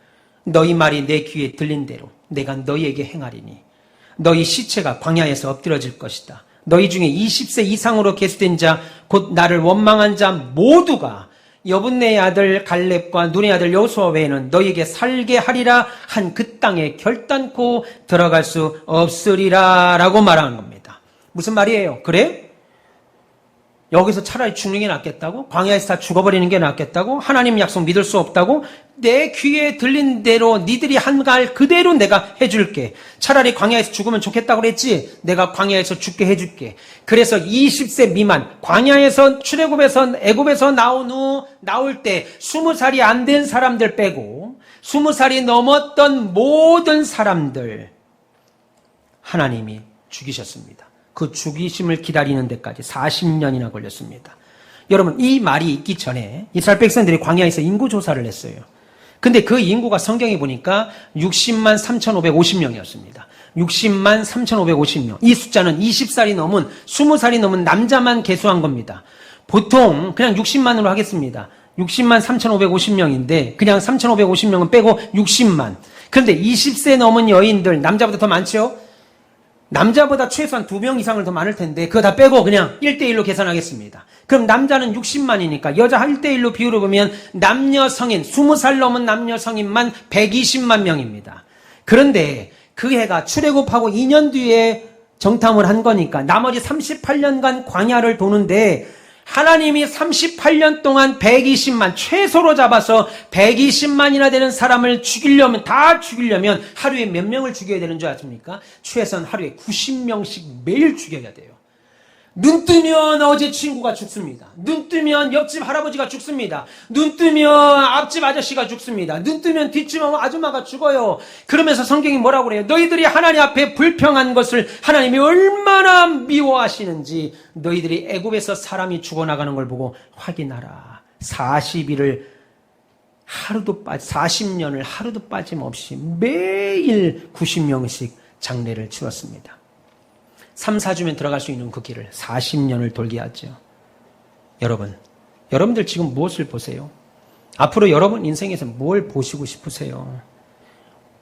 너희 말이 내 귀에 들린 대로 내가 너희에게 행하리니 너희 시체가 광야에서 엎드러질 것이다. 너희 중에 20세 이상으로 계수된 자, 곧 나를 원망한 자 모두가 여분네의 아들 갈렙과 눈의 아들 여호수아 외에는 너희에게 살게 하리라 한 그 땅에 결단코 들어갈 수 없으리라 라고 말하는 겁니다. 무슨 말이에요? 그래? 여기서 차라리 죽는 게 낫겠다고? 광야에서 다 죽어버리는 게 낫겠다고? 하나님 약속 믿을 수 없다고? 내 귀에 들린 대로 니들이 한 말 그대로 내가 해줄게. 차라리 광야에서 죽으면 좋겠다고 그랬지? 내가 광야에서 죽게 해줄게. 그래서 20세 미만 광야에서 출애굽에서 애굽에서 나올 때 20살이 안 된 사람들 빼고 20살이 넘었던 모든 사람들 하나님이 죽이셨습니다. 그 죽이심을 기다리는 데까지 40년이나 걸렸습니다. 여러분, 이 말이 있기 전에 이스라엘 백성들이 광야에서 인구 조사를 했어요. 근데 그 인구가 성경에 보니까 60만 3,550명이었습니다. 60만 3,550명. 이 숫자는 20살이 넘은 20살이 넘은 남자만 계수한 겁니다. 보통 그냥 60만으로 하겠습니다. 60만 3,550명인데 그냥 3,550명은 빼고 60만. 그런데 20세 넘은 여인들 남자보다 더 많죠? 남자보다 최소한 2명 이상을 더 많을 텐데 그거 다 빼고 그냥 1대1로 계산하겠습니다. 그럼 남자는 60만이니까 여자 1대1로 비율을 보면 남녀 성인 20살 넘은 남녀 성인만 120만 명입니다. 그런데 그 해가 출애굽하고 2년 뒤에 정탐을 한 거니까 나머지 38년간 광야를 도는데 하나님이 38년 동안 120만, 최소로 잡아서 120만이나 되는 사람을 다 죽이려면 하루에 몇 명을 죽여야 되는 줄 아십니까? 최소한 하루에 90명씩 매일 죽여야 돼요. 눈 뜨면 어제 친구가 죽습니다. 눈 뜨면 옆집 할아버지가 죽습니다. 눈 뜨면 앞집 아저씨가 죽습니다. 눈 뜨면 뒷집 아줌마가 죽어요. 그러면서 성경이 뭐라고 그래요? 너희들이 하나님 앞에 불평한 것을 하나님이 얼마나 미워하시는지 너희들이 애굽에서 사람이 죽어나가는 걸 보고 확인하라. 40년을 하루도 빠짐없이 매일 90명씩 장례를 치렀습니다. 3, 4주면 들어갈 수 있는 그 길을 40년을 돌게 하죠. 여러분들 지금 무엇을 보세요? 앞으로 여러분 인생에서 뭘 보시고 싶으세요?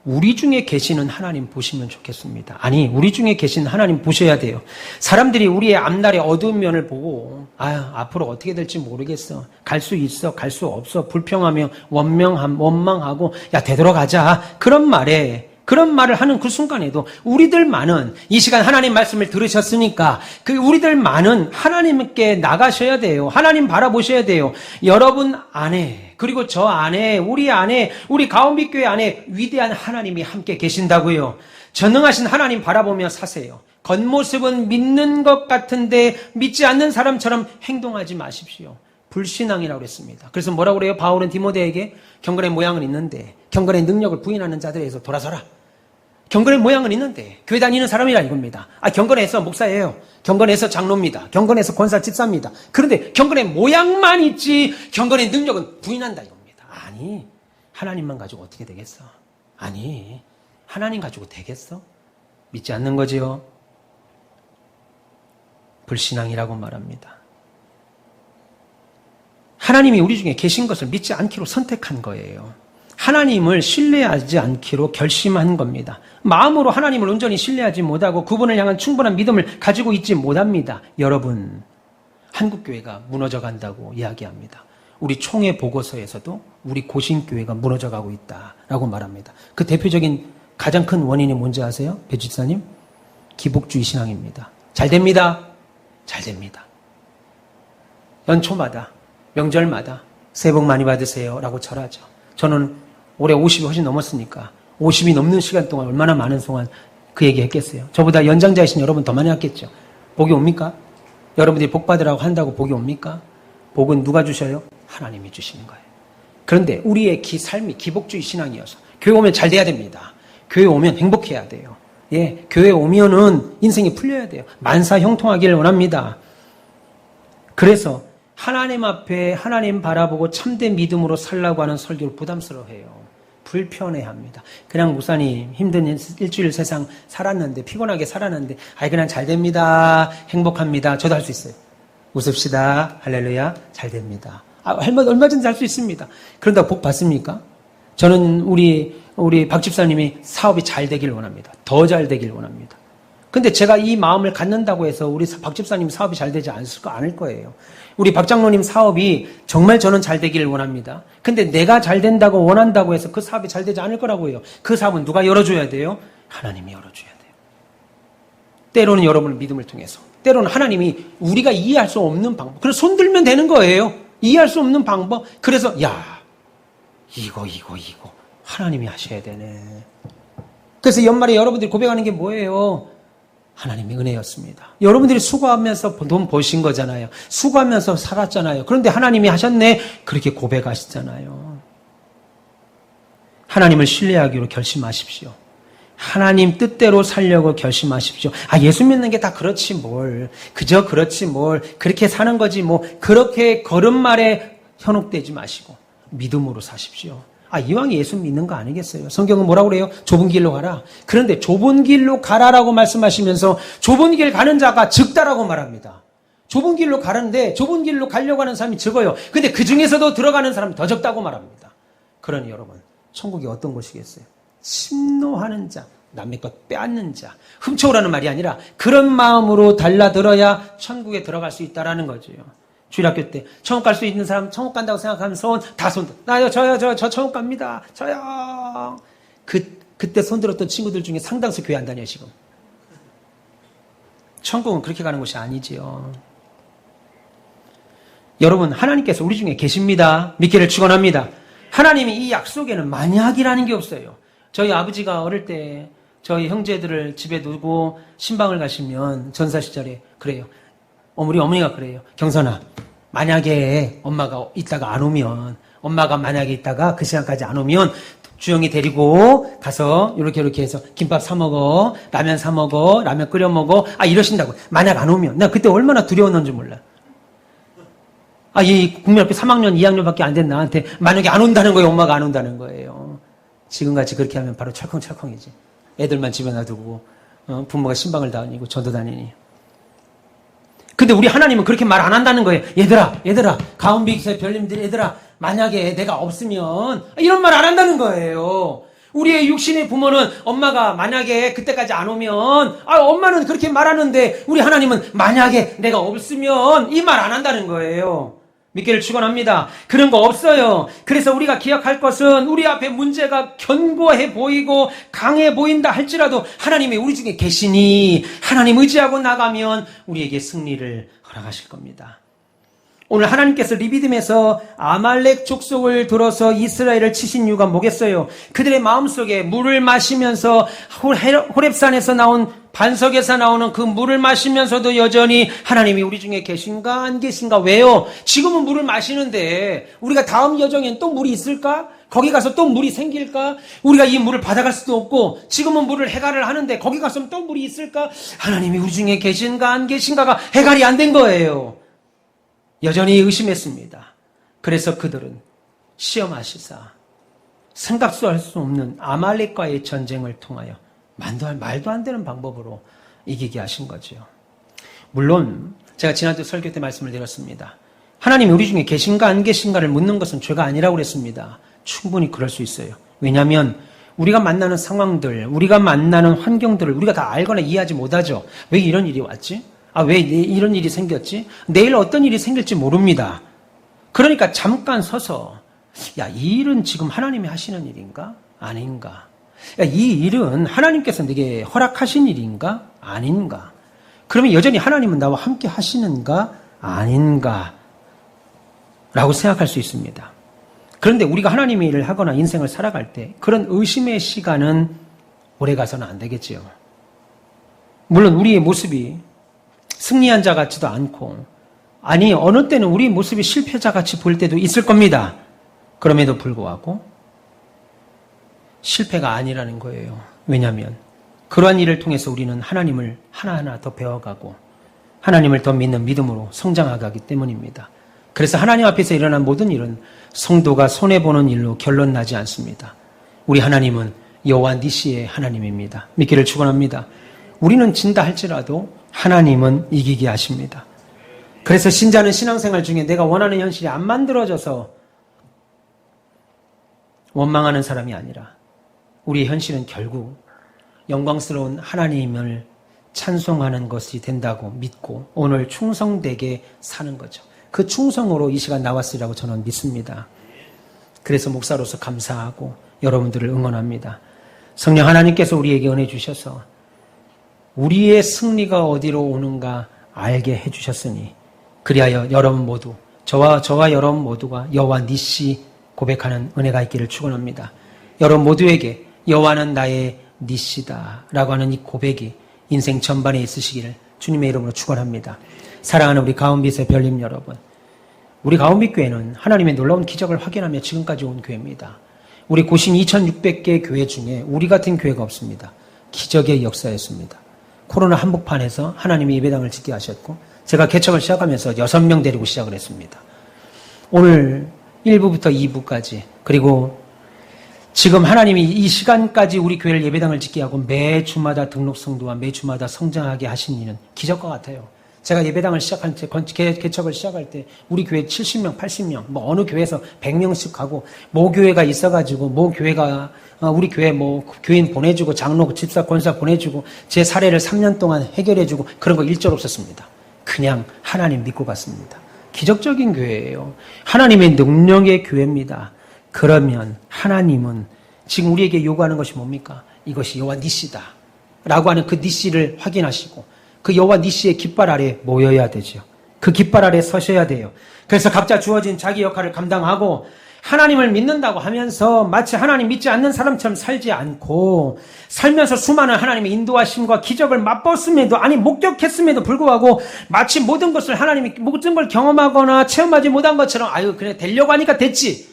우리 중에 계시는 하나님 보시면 좋겠습니다. 아니, 우리 중에 계신 하나님 보셔야 돼요. 사람들이 우리의 앞날의 어두운 면을 보고 앞으로 어떻게 될지 모르겠어. 갈 수 있어, 갈 수 없어. 불평하며 원망하고 되돌아가자. 그런 말을 하는 그 순간에도 우리들만은 이 시간 하나님 말씀을 들으셨으니까 우리들만은 하나님께 나가셔야 돼요. 하나님 바라보셔야 돼요. 여러분 안에 그리고 저 안에 우리 가온빛교회 안에 위대한 하나님이 함께 계신다고요. 전능하신 하나님 바라보며 사세요. 겉모습은 믿는 것 같은데 믿지 않는 사람처럼 행동하지 마십시오. 불신앙이라고 그랬습니다. 그래서 뭐라고 그래요? 바울은 디모데에게 경건의 모양은 있는데 경건의 능력을 부인하는 자들에서 돌아서라. 경건의 모양은 있는데 교회 다니는 사람이라 이겁니다. 경건에서 목사예요. 경건에서 장로입니다. 경건에서 권사 집사입니다. 그런데 경건의 모양만 있지 경건의 능력은 부인한다 이겁니다. 아니, 하나님만 가지고 어떻게 되겠어? 아니, 하나님 가지고 되겠어? 믿지 않는 거지요. 불신앙이라고 말합니다. 하나님이 우리 중에 계신 것을 믿지 않기로 선택한 거예요. 하나님을 신뢰하지 않기로 결심한 겁니다. 마음으로 하나님을 온전히 신뢰하지 못하고 그분을 향한 충분한 믿음을 가지고 있지 못합니다. 여러분, 한국교회가 무너져 간다고 이야기합니다. 우리 총회 보고서에서도 우리 고신교회가 무너져 가고 있다라고 말합니다. 그 대표적인 가장 큰 원인이 뭔지 아세요? 배 집사님? 기복주의 신앙입니다. 잘 됩니다. 잘 됩니다. 연초마다 명절마다 새해 복 많이 받으세요 라고 절하죠. 저는 올해 50이 훨씬 넘었으니까 50이 넘는 시간 동안 얼마나 많은 동안 그 얘기 했겠어요. 저보다 연장자이신 여러분 더 많이 했겠죠. 복이 옵니까? 여러분들이 복 받으라고 한다고 복이 옵니까? 복은 누가 주셔요? 하나님이 주시는 거예요. 그런데 우리의 삶이 기복주의 신앙이어서 교회 오면 잘 돼야 됩니다. 교회 오면 행복해야 돼요. 예, 교회 오면은 인생이 풀려야 돼요. 만사 형통하기를 원합니다. 그래서 하나님 앞에 하나님 바라보고 참된 믿음으로 살라고 하는 설교를 부담스러워해요. 불편해합니다. 그냥 목사님 힘든 일주일 세상 살았는데 피곤하게 살았는데 그냥 잘 됩니다. 행복합니다. 저도 할 수 있어요. 웃읍시다. 할렐루야. 잘 됩니다. 얼마든지 할 수 있습니다. 그런다고 복 받습니까? 저는 우리 박 집사님이 사업이 잘 되길 원합니다. 더 잘 되길 원합니다. 근데 제가 이 마음을 갖는다고 해서 우리 박 집사님 사업이 잘 되지 않을 거예요. 우리 박 장로님 사업이 정말 저는 잘 되기를 원합니다. 근데 내가 잘 된다고 원한다고 해서 그 사업이 잘 되지 않을 거라고 해요. 그 사업은 누가 열어줘야 돼요? 하나님이 열어줘야 돼요. 때로는 여러분의 믿음을 통해서, 때로는 하나님이 우리가 이해할 수 없는 방법, 그래서 손 들면 되는 거예요. 이해할 수 없는 방법. 그래서 이거 하나님이 하셔야 되네. 그래서 연말에 여러분들이 고백하는 게 뭐예요? 하나님의 은혜였습니다. 여러분들이 수고하면서 돈 버신 거잖아요. 수고하면서 살았잖아요. 그런데 하나님이 하셨네. 그렇게 고백하시잖아요. 하나님을 신뢰하기로 결심하십시오. 하나님 뜻대로 살려고 결심하십시오. 예수 믿는 게 다 그렇지 뭘. 그저 그렇지 뭘. 그렇게 사는 거지 뭐. 그렇게 걸음말에 현혹되지 마시고 믿음으로 사십시오. 이왕 예수 믿는 거 아니겠어요? 성경은 뭐라고 그래요? 좁은 길로 가라. 그런데 좁은 길로 가라라고 말씀하시면서 좁은 길 가는 자가 적다라고 말합니다. 좁은 길로 가는데 좁은 길로 가려고 하는 사람이 적어요. 근데 그 중에서도 들어가는 사람이 더 적다고 말합니다. 그러니 여러분, 천국이 어떤 곳이겠어요? 침노하는 자, 남의 것 빼앗는 자, 훔쳐오라는 말이 아니라 그런 마음으로 달라들어야 천국에 들어갈 수 있다라는 거죠. 주일학교 때 천국 갈 수 있는 사람, 천국 간다고 생각하면 다 손 나요, 저요, 저 천국 갑니다. 저요. 그때 손 들었던 친구들 중에 상당수 교회 안 다녀요, 지금. 천국은 그렇게 가는 곳이 아니지요. 여러분, 하나님께서 우리 중에 계십니다. 믿기를 축원합니다. 하나님이 이 약속에는 만약이라는 게 없어요. 저희 아버지가 어릴 때 저희 형제들을 집에 두고 신방을 가시면 전사 시절에 그래요. 우리 어머니가 그래요. 경선아, 만약에 엄마가 이따가 안 오면, 엄마가 만약에 이따가 그 시간까지 안 오면 주영이 데리고 가서 이렇게 해서 김밥 사 먹어, 라면 사 먹어, 라면 끓여 먹어. 이러신다고. 만약 안 오면. 내가 그때 얼마나 두려웠는지 몰라. 이 국민학교 3학년, 2학년밖에 안 된 나한테 만약에 안 온다는 거예요. 엄마가 안 온다는 거예요. 지금같이 그렇게 하면 바로 철컹철컹이지. 애들만 집에 놔두고 부모가 신방을 다니고 저도 다니니. 근데 우리 하나님은 그렇게 말 안 한다는 거예요. 얘들아, 가온비기세 별님들이 얘들아, 만약에 내가 없으면 이런 말 안 한다는 거예요. 우리의 육신의 부모는 엄마가 만약에 그때까지 안 오면 엄마는 그렇게 말하는데 우리 하나님은 만약에 내가 없으면 이 말 안 한다는 거예요. 믿기를 축원합니다. 그런 거 없어요. 그래서 우리가 기억할 것은 우리 앞에 문제가 견고해 보이고 강해 보인다 할지라도 하나님이 우리 중에 계시니 하나님 의지하고 나가면 우리에게 승리를 허락하실 겁니다. 오늘 하나님께서 리비딤에서 아말렉 족속을 들어서 이스라엘을 치신 이유가 뭐겠어요? 그들의 마음속에 물을 마시면서 호렙산에서 나온 반석에서 나오는 그 물을 마시면서도 여전히 하나님이 우리 중에 계신가 안 계신가. 왜요? 지금은 물을 마시는데 우리가 다음 여정엔 또 물이 있을까? 거기 가서 또 물이 생길까? 우리가 이 물을 받아갈 수도 없고 지금은 물을 해갈을 하는데 거기 가서 또 물이 있을까? 하나님이 우리 중에 계신가 안 계신가가 해갈이 안 된 거예요. 여전히 의심했습니다. 그래서 그들은 시험하시사 생각도 할 수 없는 아말렉과의 전쟁을 통하여 말도 안 되는 방법으로 이기게 하신 거죠. 물론 제가 지난주 설교 때 말씀을 드렸습니다. 하나님이 우리 중에 계신가 안 계신가를 묻는 것은 죄가 아니라고 그랬습니다. 충분히 그럴 수 있어요. 왜냐하면 우리가 만나는 상황들, 우리가 만나는 환경들을 우리가 다 알거나 이해하지 못하죠. 왜 이런 일이 왔지? 왜 이런 일이 생겼지? 내일 어떤 일이 생길지 모릅니다. 그러니까 잠깐 서서 이 일은 지금 하나님이 하시는 일인가? 아닌가? 이 일은 하나님께서 내게 허락하신 일인가? 아닌가? 그러면 여전히 하나님은 나와 함께 하시는가? 아닌가? 라고 생각할 수 있습니다. 그런데 우리가 하나님의 일을 하거나 인생을 살아갈 때 그런 의심의 시간은 오래 가서는 안 되겠지요. 물론 우리의 모습이 승리한 자 같지도 않고 어느 때는 우리의 모습이 실패자 같이 보일 때도 있을 겁니다. 그럼에도 불구하고 실패가 아니라는 거예요. 왜냐하면 그러한 일을 통해서 우리는 하나님을 하나하나 더 배워가고 하나님을 더 믿는 믿음으로 성장하기 때문입니다. 그래서 하나님 앞에서 일어난 모든 일은 성도가 손해보는 일로 결론 나지 않습니다. 우리 하나님은 여호와 니시의 하나님입니다. 믿기를 축원합니다. 우리는 진다 할지라도 하나님은 이기게 하십니다. 그래서 신자는 신앙생활 중에 내가 원하는 현실이 안 만들어져서 원망하는 사람이 아니라 우리의 현실은 결국 영광스러운 하나님을 찬송하는 것이 된다고 믿고 오늘 충성되게 사는 거죠. 그 충성으로 이 시간 나왔으리라고 저는 믿습니다. 그래서 목사로서 감사하고 여러분들을 응원합니다. 성령 하나님께서 우리에게 은혜 주셔서 우리의 승리가 어디로 오는가 알게 해주셨으니 그리하여 여러분 모두 저와 여러분 모두가 여호와 니시 고백하는 은혜가 있기를 축원합니다. 여러분 모두에게 여호와는 나의 니시다 라고 하는 이 고백이 인생 전반에 있으시기를 주님의 이름으로 축원합니다. 사랑하는 우리 가운빛의 별님 여러분, 우리 가운빛 교회는 하나님의 놀라운 기적을 확인하며 지금까지 온 교회입니다. 우리 고신 2600개 교회 중에 우리 같은 교회가 없습니다. 기적의 역사였습니다. 코로나 한복판에서 하나님이 예배당을 짓게 하셨고 제가 개척을 시작하면서 6명 데리고 시작을 했습니다. 오늘 1부부터 2부까지 그리고 지금 하나님이 이 시간까지 우리 교회를 예배당을 짓게 하고 매 주마다 등록 성도와 매 주마다 성장하게 하신 이는 기적과 같아요. 제가 예배당을 시작할 때, 개척을 시작할 때 우리 교회 70명, 80명, 어느 교회에서 100명씩 가고 모 교회가 있어가지고 모 교회가 우리 교회 교인 보내주고 장로, 집사, 권사 보내주고 제 사례를 3년 동안 해결해주고 그런 거 일절 없었습니다. 그냥 하나님 믿고 갔습니다. 기적적인 교회예요. 하나님의 능력의 교회입니다. 그러면 하나님은 지금 우리에게 요구하는 것이 뭡니까? 이것이 여호와 니시다 라고 하는 그 니시를 확인하시고 그 여호와 니시의 깃발 아래 모여야 되죠. 그 깃발 아래 서셔야 돼요. 그래서 각자 주어진 자기 역할을 감당하고 하나님을 믿는다고 하면서 마치 하나님 믿지 않는 사람처럼 살지 않고 살면서 수많은 하나님의 인도하심과 기적을 맛봤음에도 목격했음에도 불구하고 마치 모든 것을 하나님이 모든 걸 경험하거나 체험하지 못한 것처럼 그래 되려고 하니까 됐지.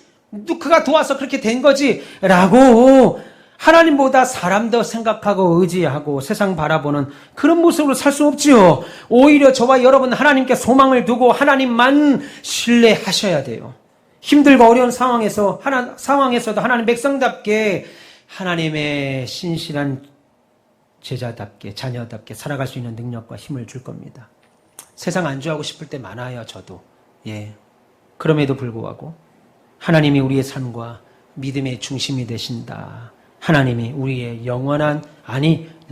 그가 도와서 그렇게 된 거지 라고 하나님보다 사람도 생각하고 의지하고 세상 바라보는 그런 모습으로 살 수 없지요. 오히려 저와 여러분 하나님께 소망을 두고 하나님만 신뢰하셔야 돼요. 힘들고 어려운 상황에서도 하나님 백성답게 하나님의 신실한 제자답게 자녀답게 살아갈 수 있는 능력과 힘을 줄 겁니다. 세상 안주하고 싶을 때 많아요. 저도. 그럼에도 불구하고 하나님이 우리의 삶과 믿음의 중심이 되신다. 하나님이 우리의 영원한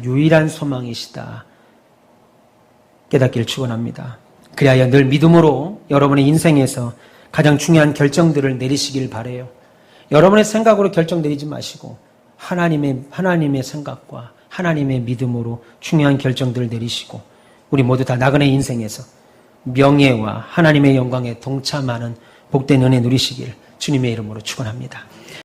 유일한 소망이시다. 깨닫기를 축원합니다. 그리하여 늘 믿음으로 여러분의 인생에서 가장 중요한 결정들을 내리시길 바라요. 여러분의 생각으로 결정 내리지 마시고 하나님의 생각과 하나님의 믿음으로 중요한 결정들을 내리시고 우리 모두 다 나그네 인생에서 명예와 하나님의 영광에 동참하는 복된 은혜 누리시길 주님의 이름으로 축원합니다.